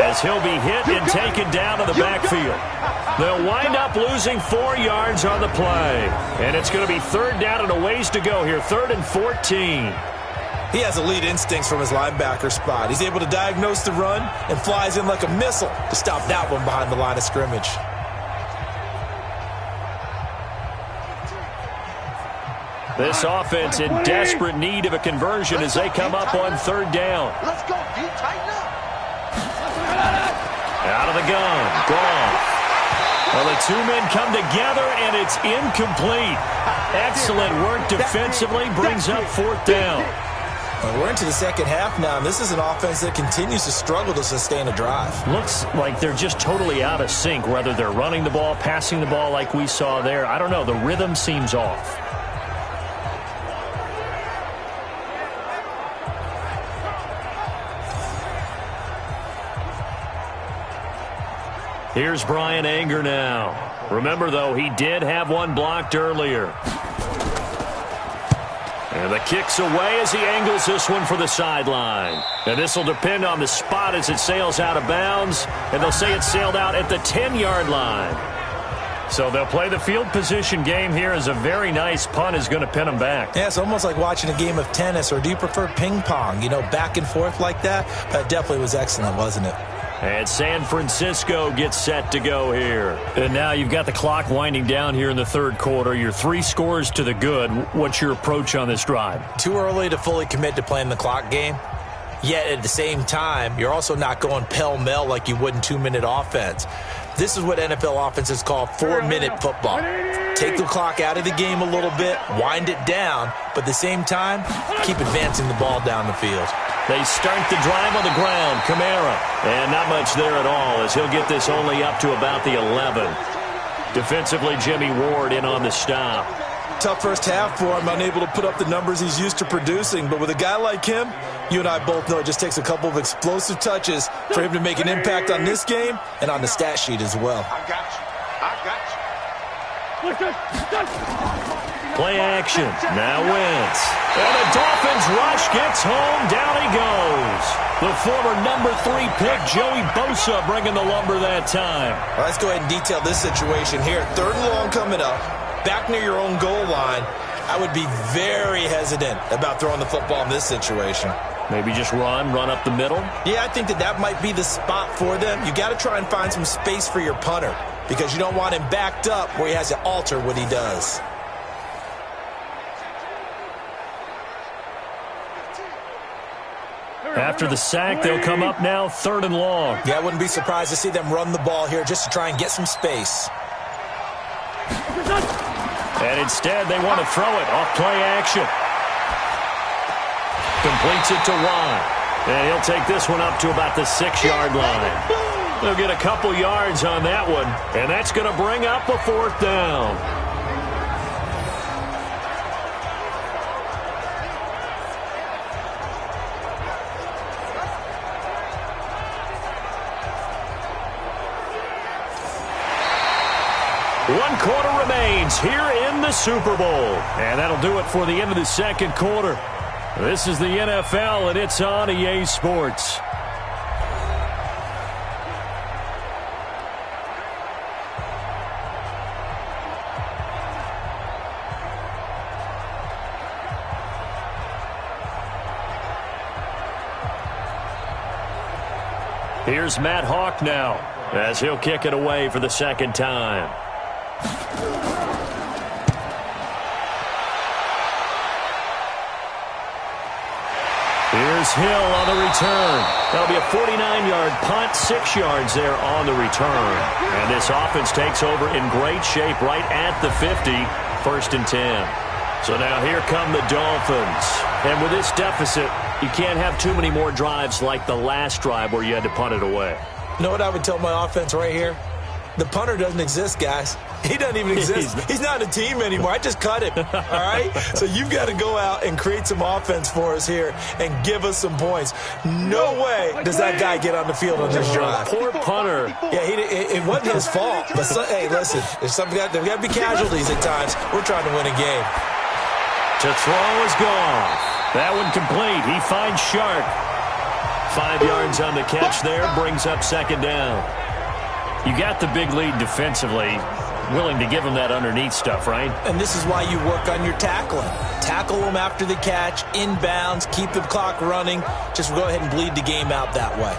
as he'll be hit and taken down to the backfield. They'll wind up losing 4 yards on the play, and it's going to be 3rd down and a ways to go here, 3rd and 14. He has elite instincts from his linebacker spot. He's able to diagnose the run and flies in like a missile to stop that one behind the line of scrimmage. This offense in desperate need of a conversion as they come up on 3rd down. Let's go, D. Tighten up. Out of the gun, Goff. Well, the 2 men come together, and it's incomplete. Excellent work defensively, brings up 4th down. Well, we're into the 2nd half now, and this is an offense that continues to struggle to sustain a drive. Looks like they're just totally out of sync, whether they're running the ball, passing the ball like we saw there. I don't know. The rhythm seems off. Here's Brian Anger now. Remember, though, he did have one blocked earlier. And the kick's away as he angles this one for the sideline. And this will depend on the spot as it sails out of bounds. And they'll say it sailed out at the 10-yard line. So they'll play the field position game here as a very nice punt is going to pin them back. Yeah, it's almost like watching a game of tennis, or do you prefer ping pong? You know, back and forth like that? That definitely was excellent, wasn't it? And San Francisco gets set to go here. And now you've got the clock winding down here in the 3rd quarter. Your 3 scores to the good. What's your approach on this drive? Too early to fully commit to playing the clock game. Yet at the same time, you're also not going pell-mell like you would in 2-minute offense. This is what NFL offenses call 4-minute football. Take the clock out of the game a little bit, wind it down, but at the same time, keep advancing the ball down the field. They start the drive on the ground. Kamara. And not much there at all as he'll get this only up to about the 11. Defensively, Jimmy Ward in on the stop. Tough first half for him, unable to put up the numbers he's used to producing. But with a guy like him, you and I both know it just takes a couple of explosive touches for him to make an impact on this game and on the stat sheet as well. I got you. I got you. Play action. Now Wentz. And the Dolphins rush gets home. Down he goes. The former number 3 pick, Joey Bosa, bringing the lumber that time. Well, let's go ahead and detail this situation here. 3rd and long coming up. Back near your own goal line. I would be very hesitant about throwing the football in this situation. Maybe just run up the middle? Yeah, I think that might be the spot for them. You got to try and find some space for your punter because you don't want him backed up where he has to alter what he does. After the sack, they'll come up now 3rd and long. Yeah, I wouldn't be surprised to see them run the ball here just to try and get some space. And instead, they want to throw it off play action. Completes it to Watt. And he'll take this one up to about the 6-yard line. They'll get a couple yards on that one, and that's going to bring up a 4th down. One quarter remains here in the Super Bowl. And that'll do it for the end of the second quarter. This is the NFL, and it's on EA Sports. Here's Matt Hawk now, as he'll kick it away for the second time. Here's Hill on the return. That'll be a 49-yard punt, 6 yards there on the return. And this offense takes over in great shape right at the 50, 1st and 10. So now here come the Dolphins. And with this deficit, you can't have too many more drives like the last drive where you had to punt it away. You know what I would tell my offense right here? The punter doesn't exist, guys. He doesn't even exist. He's not a team anymore. I just cut him, all right? So you've got to go out and create some offense for us here and give us some points. No way does that guy get on the field on this drive. Poor punter. Yeah, it wasn't his fault. But, hey, listen, there's got to be casualties at times. We're trying to win a game. To throw is gone. That one complete. He finds Sharp. 5 yards on the catch there. Brings up second down. You got the big lead defensively. Willing to give him that underneath stuff, right? And this is why you work on your tackling. Tackle them after the catch, inbounds, keep the clock running. Just go ahead and bleed the game out that way.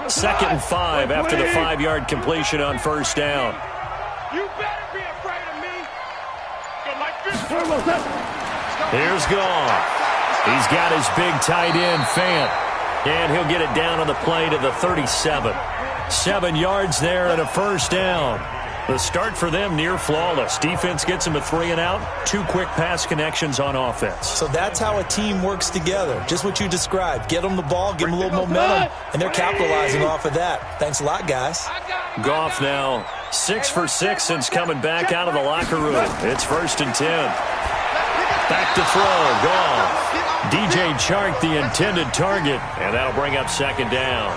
Second and 5 after the 5-yard completion on first down. You better be afraid of me. Here's Goff. He's got his big tight end, Fant. And he'll get it down on the play to the 37. 7 yards there and a first down. The start for them near flawless. Defense gets them a 3-and-out. 2 quick pass connections on offense. So that's how a team works together. Just what you described. Get them the ball, give them a little momentum, and they're capitalizing off of that. Thanks a lot, guys. Goff now 6 for 6 since coming back out of the locker room. It's 1st and 10. Back to throw. Goff. DJ Chark, the intended target, and that'll bring up second down.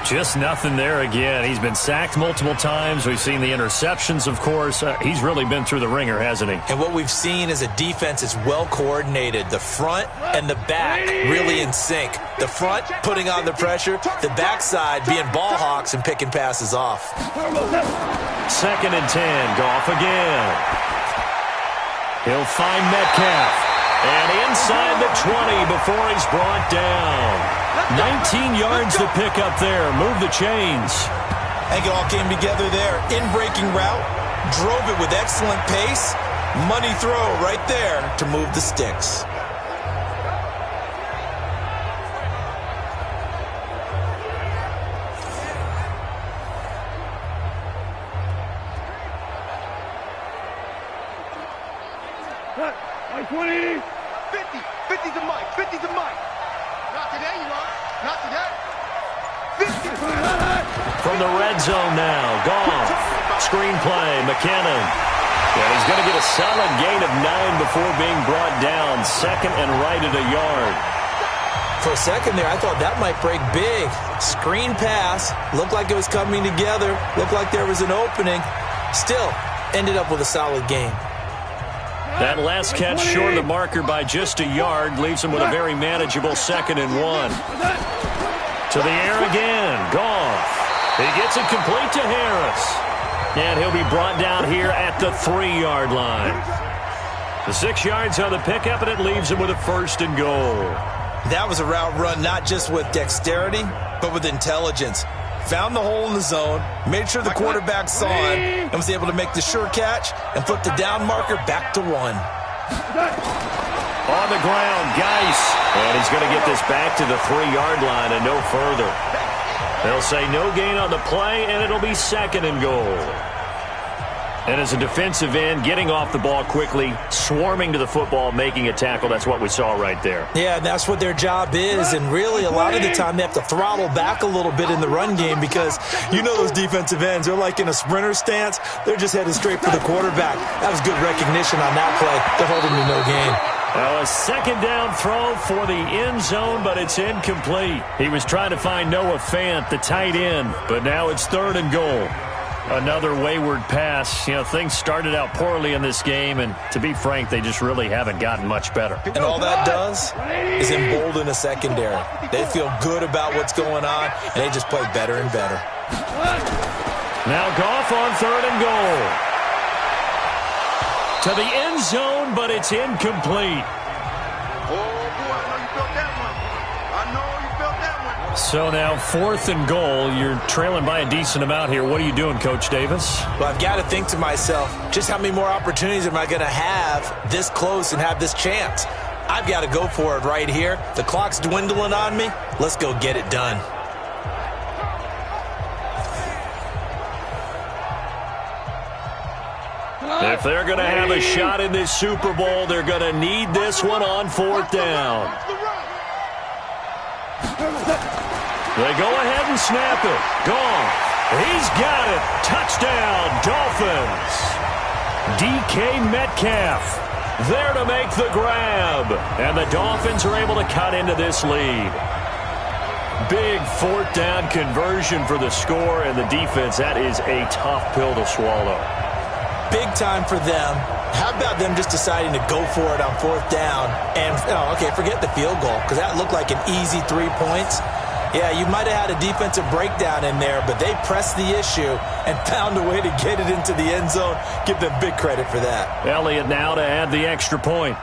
Just nothing there again. He's been sacked multiple times. We've seen the interceptions, of course. He's really been through the ringer, hasn't he? And what we've seen is a defense that's well coordinated. The front and the back really in sync. The front putting on the pressure. The backside being ball hawks and picking passes off. 2nd and 10. Goff again. He'll find Metcalf. And inside the 20 before he's brought down. 19 yards to pick up there. Move the chains. I think it all came together there. In-breaking route. Drove it with excellent pace. Money throw right there to move the sticks. $20. 50. 50 to Mike. 50 to Mike. Not today, you are. Not today. 50. From the red zone now. Goff. Screenplay. McKinnon. And he's going to get a solid gain of 9 before being brought down. 2nd and right at a yard. For a second there, I thought that might break big. Screen pass. Looked like it was coming together. Looked like there was an opening. Still, ended up with a solid gain. That last catch short of the marker by just a yard leaves him with a very manageable 2nd and 1. To the air again. Goff. He gets it complete to Harris. And he'll be brought down here at the 3-yard line. The 6 yards on the pickup, and it leaves him with a 1st and goal. That was a route run not just with dexterity, but with intelligence. Found the hole in the zone, made sure the quarterback saw it, and was able to make the sure catch and flip the down marker back to 1. On the ground, Geis. And he's going to get this back to the 3-yard line and no further. They'll say no gain on the play, and it'll be 2nd and goal. And as a defensive end, getting off the ball quickly, swarming to the football, making a tackle, that's what we saw right there. Yeah, and that's what their job is. And really, a lot of the time, they have to throttle back a little bit in the run game because you know those defensive ends, they're like in a sprinter stance. They're just headed straight for the quarterback. That was good recognition on that play. They're holding to no gain. Now a second down throw for the end zone, but it's incomplete. He was trying to find Noah Fant, the tight end, but now it's 3rd and goal. Another wayward pass. Things started out poorly in this game, and to be frank, they just really haven't gotten much better. And all that does is embolden a secondary. They feel good about what's going on, and they just play better and better. Now Goff on 3rd and goal. To the end zone, but it's incomplete. Oh, boy, I know you felt that one. I know you felt that one. So now 4th and goal. You're trailing by a decent amount here. What are you doing, Coach Davis? Well, I've got to think to myself, just how many more opportunities am I going to have this close and have this chance? I've got to go for it right here. The clock's dwindling on me. Let's go get it done. If they're going to have a shot in this Super Bowl, they're going to need this one on 4th down. They go ahead and snap it. Goff. He's got it. Touchdown, Dolphins. DK Metcalf there to make the grab. And the Dolphins are able to cut into this lead. Big 4th down conversion for the score, and the defense, that is a tough pill to swallow. Big time for them. How about them just deciding to go for it on 4th down? And, forget the field goal, because that looked like an easy 3 points. Yeah, you might have had a defensive breakdown in there, but they pressed the issue and found a way to get it into the end zone. Give them big credit for that. Elliott now to add the extra point.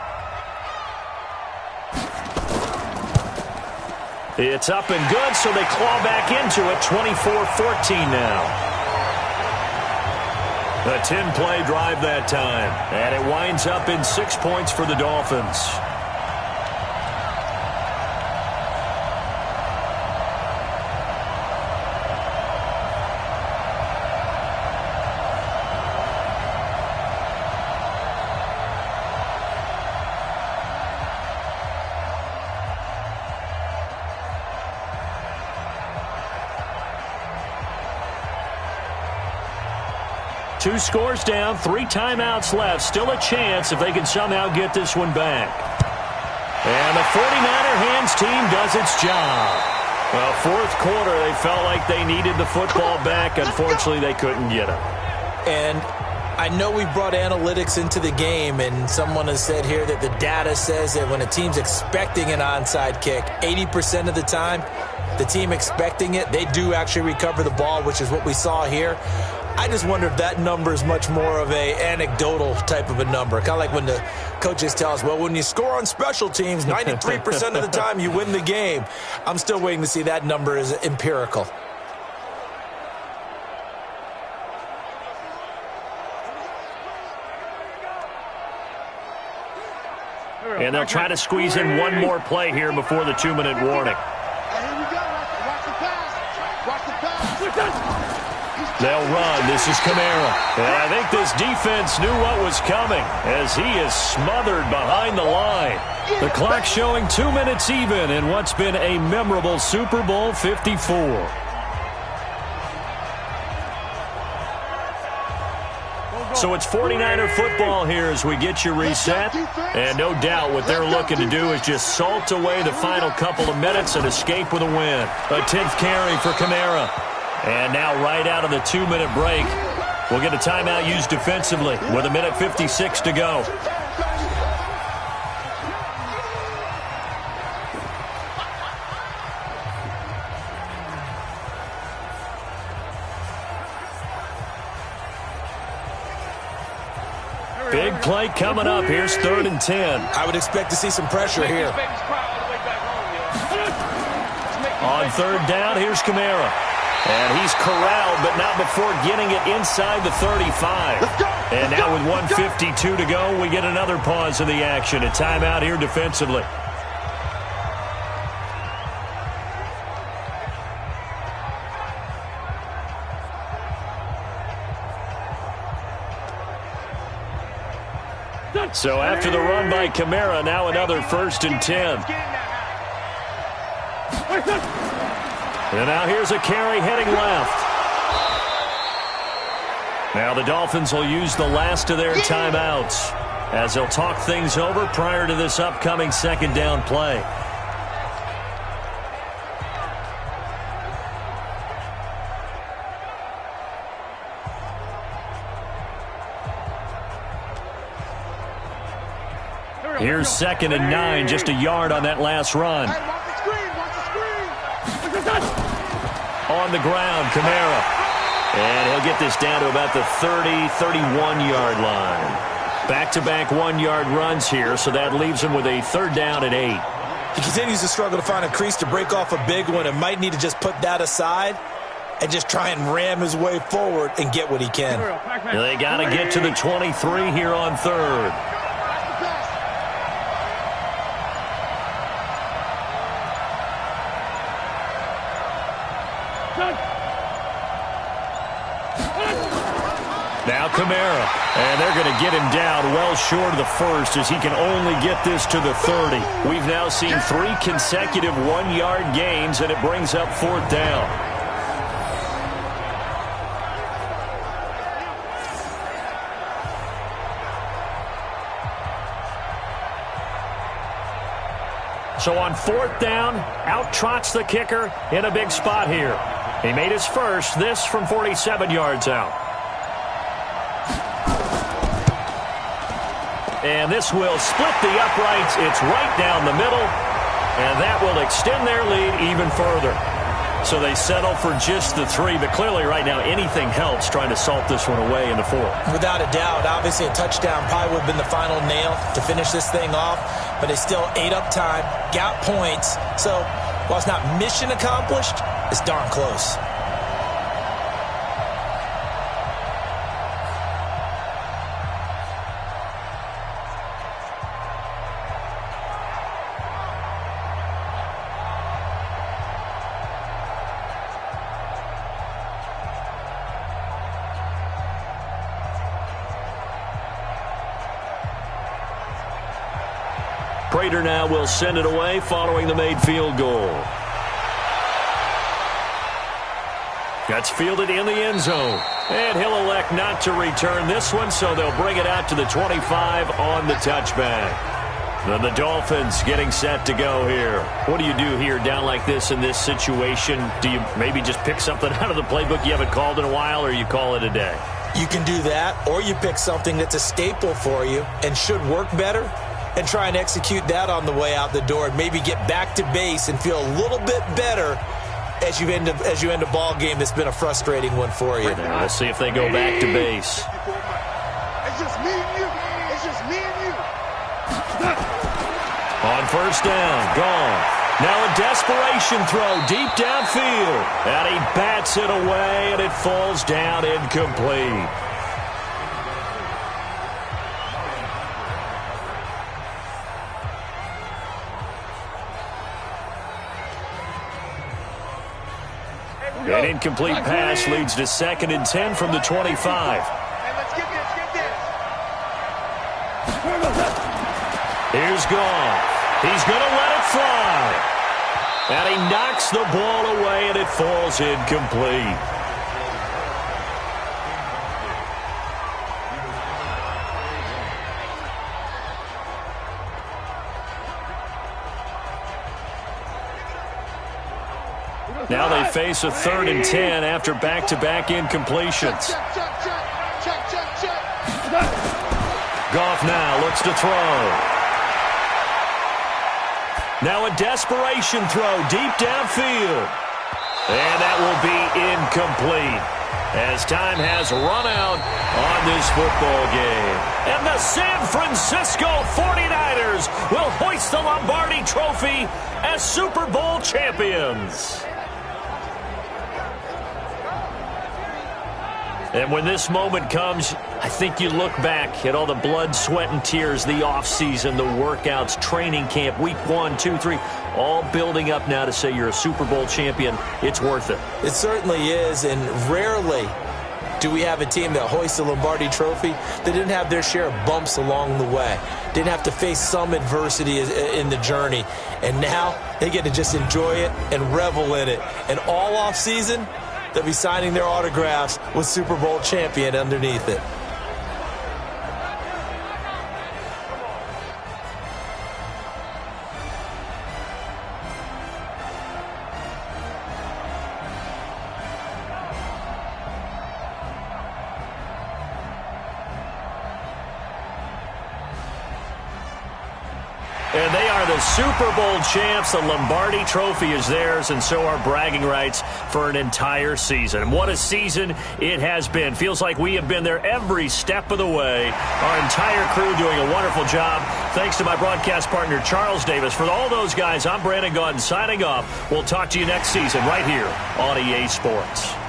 It's up and good, so they claw back into it. 24-14 now. A 10-play drive that time, and it winds up in 6 points for the Dolphins. Two scores down, 3 timeouts left. Still a chance if they can somehow get this one back. And the 49er hands team does its job. Well, 4th quarter, they felt like they needed the football back. Unfortunately, they couldn't get it. And I know we brought analytics into the game, and someone has said here that the data says that when a team's expecting an onside kick, 80% of the time, the team expecting it, they do actually recover the ball, which is what we saw here. I just wonder if that number is much more of a anecdotal type of a number. Kind of like when the coaches tell us, well, when you score on special teams, 93% of the time you win the game. I'm still waiting to see that number is empirical. And they'll try to squeeze in one more play here before the 2-minute warning. Here we go. Watch the pass. Watch the pass. They'll run. This is Kamara. And I think this defense knew what was coming as he is smothered behind the line. The clock showing 2 minutes even in what's been a memorable Super Bowl 54. So it's 49er football here as we get you reset. And no doubt what they're looking to do is just salt away the final couple of minutes and escape with a win. A 10th carry for Kamara. And now right out of the 2-minute break, we'll get a timeout used defensively with 1:56 to go. Big play coming up. Here's 3rd and 10. I would expect to see some pressure here. On 3rd down, here's Kamara. And he's corralled, but not before getting it inside the 35. And now with 1:52 to go, we get another pause of the action. A timeout here defensively. So after the run by Kamara, now another 1st and 10. And now here's a carry heading left. Now the Dolphins will use the last of their timeouts. as they'll talk things over prior to this upcoming second down play. Here's 2nd and 9, just a yard on that last run. On the ground, Kamara. And he'll get this down to about the 30, 31-yard line. Back-to-back 1-yard runs here, so that leaves him with a 3rd down and 8. He continues to struggle to find a crease to break off a big one and might need to just put that aside and just try and ram his way forward and get what he can. They got to get to the 23 here on 3rd. Now Kamara, and they're going to get him down well short of the 1st as he can only get this to the 30. We've now seen 3 consecutive 1-yard gains, and it brings up 4th down. So on 4th down, out trots the kicker in a big spot here. He made his first, this from 47 yards out. And this will split the uprights. It's right down the middle, and that will extend their lead even further. So they settle for just the 3, but clearly right now anything helps trying to salt this one away in the 4th. Without a doubt, obviously a touchdown probably would have been the final nail to finish this thing off, but they still ate up time, got points. So while it's not mission accomplished, it's darn close. Prater now will send it away following the made field goal. That's fielded in the end zone. And he'll elect not to return this one, so they'll bring it out to the 25 on the touchback. Then the Dolphins getting set to go here. What do you do here down like this in this situation? Do you maybe just pick something out of the playbook you haven't called in a while, or you call it a day? You can do that, or you pick something that's a staple for you and should work better, and try and execute that on the way out the door and maybe get back to base and feel a little bit better as you end a ball game that's been a frustrating one for you. We'll see if they go back to base. It's just me and you. It's just me and you. On 1st down, gone. Now a desperation throw deep downfield. And he bats it away, and it falls down incomplete. An incomplete pass leads to 2nd and 10 from the 25. Hey, let's get this. Here's Gone. He's going to let it fly. And he knocks the ball away, and it falls incomplete. Now they face a 3rd and 10 after back-to-back incompletions. Check. Goff now looks to throw. Now a desperation throw deep downfield. And that will be incomplete as time has run out on this football game. And the San Francisco 49ers will hoist the Lombardi Trophy as Super Bowl champions. And when this moment comes, I think you look back at all the blood, sweat, and tears, the offseason, the workouts, training camp, week 1, 2, 3, all building up now to say you're a Super Bowl champion. It's worth it. It certainly is, and rarely do we have a team that hoists the Lombardi Trophy that didn't have their share of bumps along the way, didn't have to face some adversity in the journey, and now they get to just enjoy it and revel in it. And all offseason, they'll be signing their autographs with Super Bowl champion underneath it. And they are the Super Bowl champs. The Lombardi Trophy is theirs, and so are bragging rights for an entire season. And what a season it has been. Feels like we have been there every step of the way. Our entire crew doing a wonderful job. Thanks to my broadcast partner, Charles Davis. For all those guys, I'm Brandon Gaudin signing off. We'll talk to you next season right here on EA Sports.